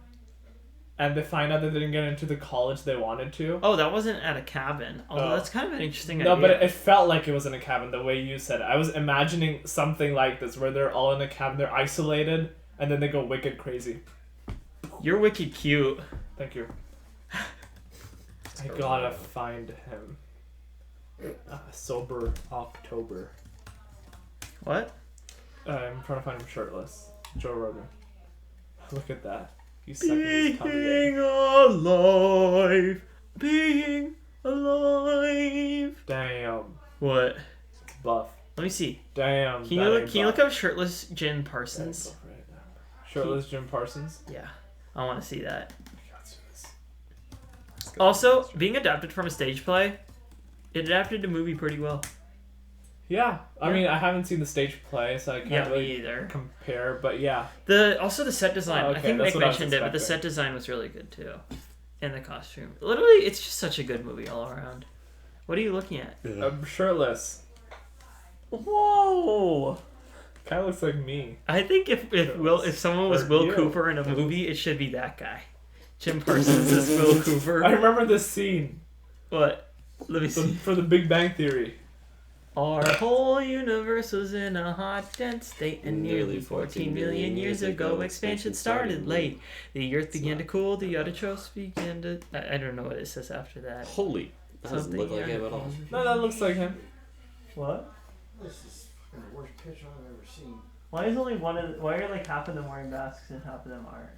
and they find out that they didn't get into the college they wanted to. Oh, that wasn't at a cabin. Although Oh. that's kind of an interesting No, idea. but it felt like it was in a cabin the way you said it. I was imagining something like this, where they're all in a cabin, they're isolated, and then they go wicked crazy. You're wicked cute. Thank you. I gotta find him. Sober October. What? I'm trying to find him shirtless. Joe Rogan. Look at that. He's sucking his tummy in. alive. Being alive. Damn. What? Buff. Let me see. Damn. Can you look up shirtless Jen Parsons? Shirtless Jim Parsons? Yeah. I want to see that. Let's do this. Also, being adapted from a stage play, it adapted to movie pretty well. Yeah. I Yeah. mean, I haven't seen the stage play, so I can't Yeah, really me either. compare, but yeah. Also the set design. Oh, I okay, think that's Nick what I was mentioned it, but the expecting. set design was really good too. And the costume. Literally, it's just such a good movie all around. What are you looking at? I'm shirtless. Whoa! Kind of looks like me. I think if someone was Or Will you. Cooper in a movie, it should be that guy. Jim Parsons is Will Cooper. I remember this scene What? Let me see. for the Big Bang Theory. Our whole universe was in a hot, dense state, and nearly 14 million years ago, expansion started late. The Earth began to cool, the autotrophs began to... I don't know what it says after that. Holy. That doesn't look like him at all. No, that looks like him. What? This is the worst picture I've ever seen. Why is only one of... Why are like half of them wearing masks and half of them aren't?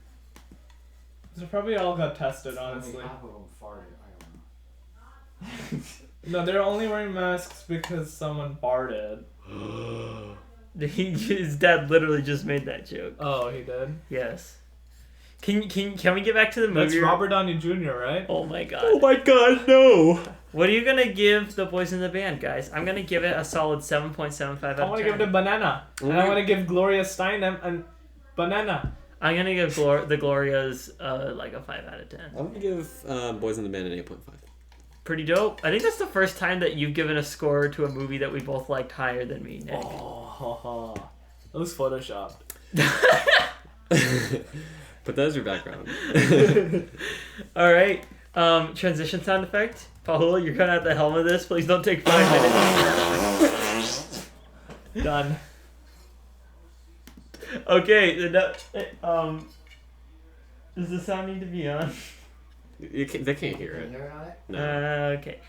So probably all got tested, Only honestly. half of them farted. I don't know. No, they're only wearing masks because someone farted. His dad literally just made that joke. Oh, he did? Yes. Can we get back to the movie? That's Robert Downey Jr., right? Oh my god. Oh my god, no! What are you gonna give The Boys in the Band, guys? I'm gonna give it a solid 7.75 out I of want to 10. give it a banana. And I want to give Gloria Steinem a banana. I'm gonna give the Glorias like a 5 out of 10. I'm gonna give Boys in the Band an 8.5. Pretty dope. I think that's the first time that you've given a score to a movie that we both liked higher than me, Nick. Oh, it was photoshopped. But that is your background. All right. Transition sound effect. Paul, you're kind of at the helm of this. Please don't take 5 minutes. Done. Okay. Does the sound need to be on? They can't hear Can it. you hear it on it? No. Okay.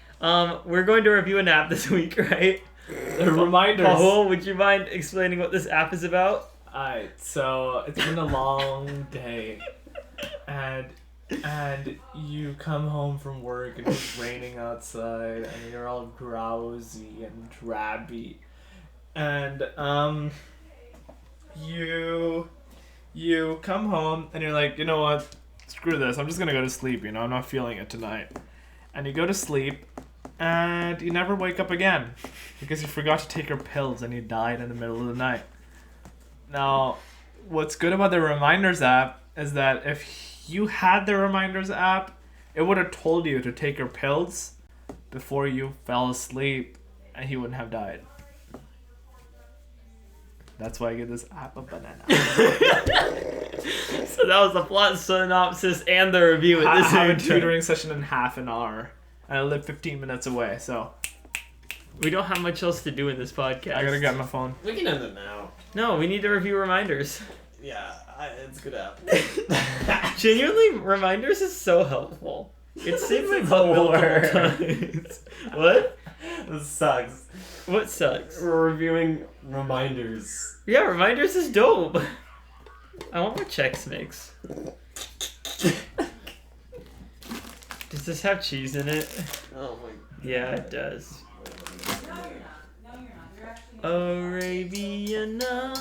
We're going to review an app this week, right? Reminders. Paul, would you mind explaining what this app is about? Alright, so it's been a long day. And you come home from work and it's raining outside and you're all drowsy and drabby. And you come home and you're like, you know what? Screw this. I'm just gonna go to sleep, you know, I'm not feeling it tonight. And you go to sleep and you never wake up again because you forgot to take your pills and you died in the middle of the night. Now, what's good about the Reminders app is that if you had the Reminders app, it would have told you to take your pills before you fell asleep and he wouldn't have died. That's why I give this app a banana. So that was the plot synopsis and the review at I this have a same time. tutoring session in half an hour. And I live 15 minutes away, so We don't have much else to do in this podcast. I gotta get my phone. We can end it now. No, we need to review Reminders. Yeah, it's a good app. Genuinely, Reminders is so helpful. It's saved my butt multiple times. What? This sucks. What sucks? We're reviewing Reminders. Yeah, Reminders is dope. I want more Chex Mix. Does this have cheese in it? Oh my. Yeah, it does. Arabian Nights.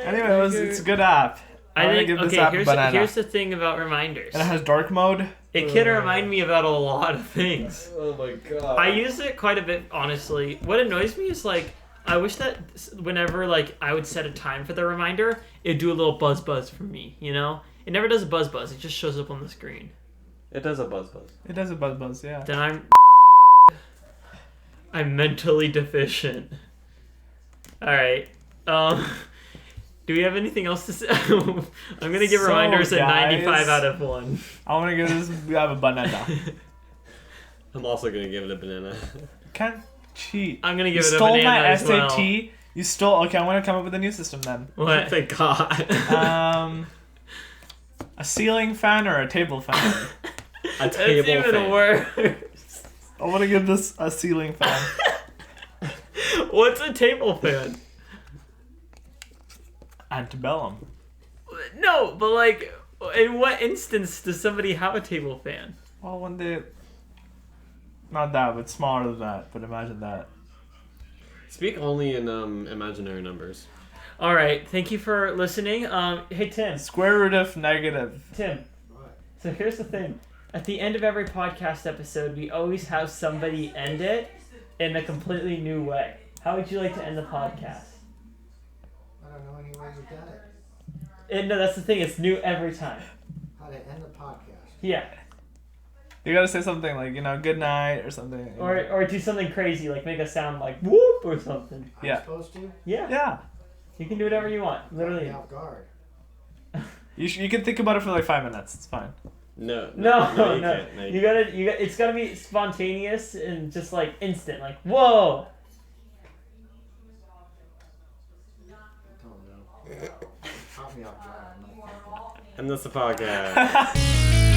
Anyway, it's a good app. I wanna think, give this okay, app a banana. here's the thing about Reminders. And it has dark mode. It can remind me about a lot of things. Oh my god. I use it quite a bit, honestly. What annoys me is, like, I wish that whenever, like, I would set a time for the reminder, it'd do a little buzz for me, you know? It never does a buzz. It just shows up on the screen. It does a buzz. It does a buzz, yeah. Then I'm mentally deficient. Alright. Do we have anything else to say? I'm gonna give So, reminders at guys, 95 out of 1. I want to give this. We have a banana. I'm also gonna give it a banana. Can't cheat. I'm gonna You give it a stole banana my as SAT. well. You stole. Okay, I'm gonna come up with a new system then. What? Thank God. A ceiling fan or a table fan? A That's table even fan. worse. I want to give this a ceiling fan. What's a table fan? Antebellum. No, but like, in what instance does somebody have a table fan? Well, when they. Not that, but smaller than that. But imagine that. Speak only in imaginary numbers. All right, thank you for listening. Hey Tim. Square root of negative. Tim. So here's the thing. At the end of every podcast episode, we always have somebody end it in a completely new way. How would you like to end the podcast? I don't know any way you've done it. No, that's the thing. It's new every time. How to end the podcast. Yeah. You gotta say something like, good night or something. you know. Or do something crazy, like make a sound like whoop or something. Yeah. I'm supposed to? Yeah. Yeah. You can do whatever you want. Caught Literally. me off guard. You can think about it for like 5 minutes. It's fine. No. No. You can't. No, You gotta. It's gotta be spontaneous and just like instant. Like whoa. Don't know. Caught me off guard. I'm not thinking. And that's the podcast.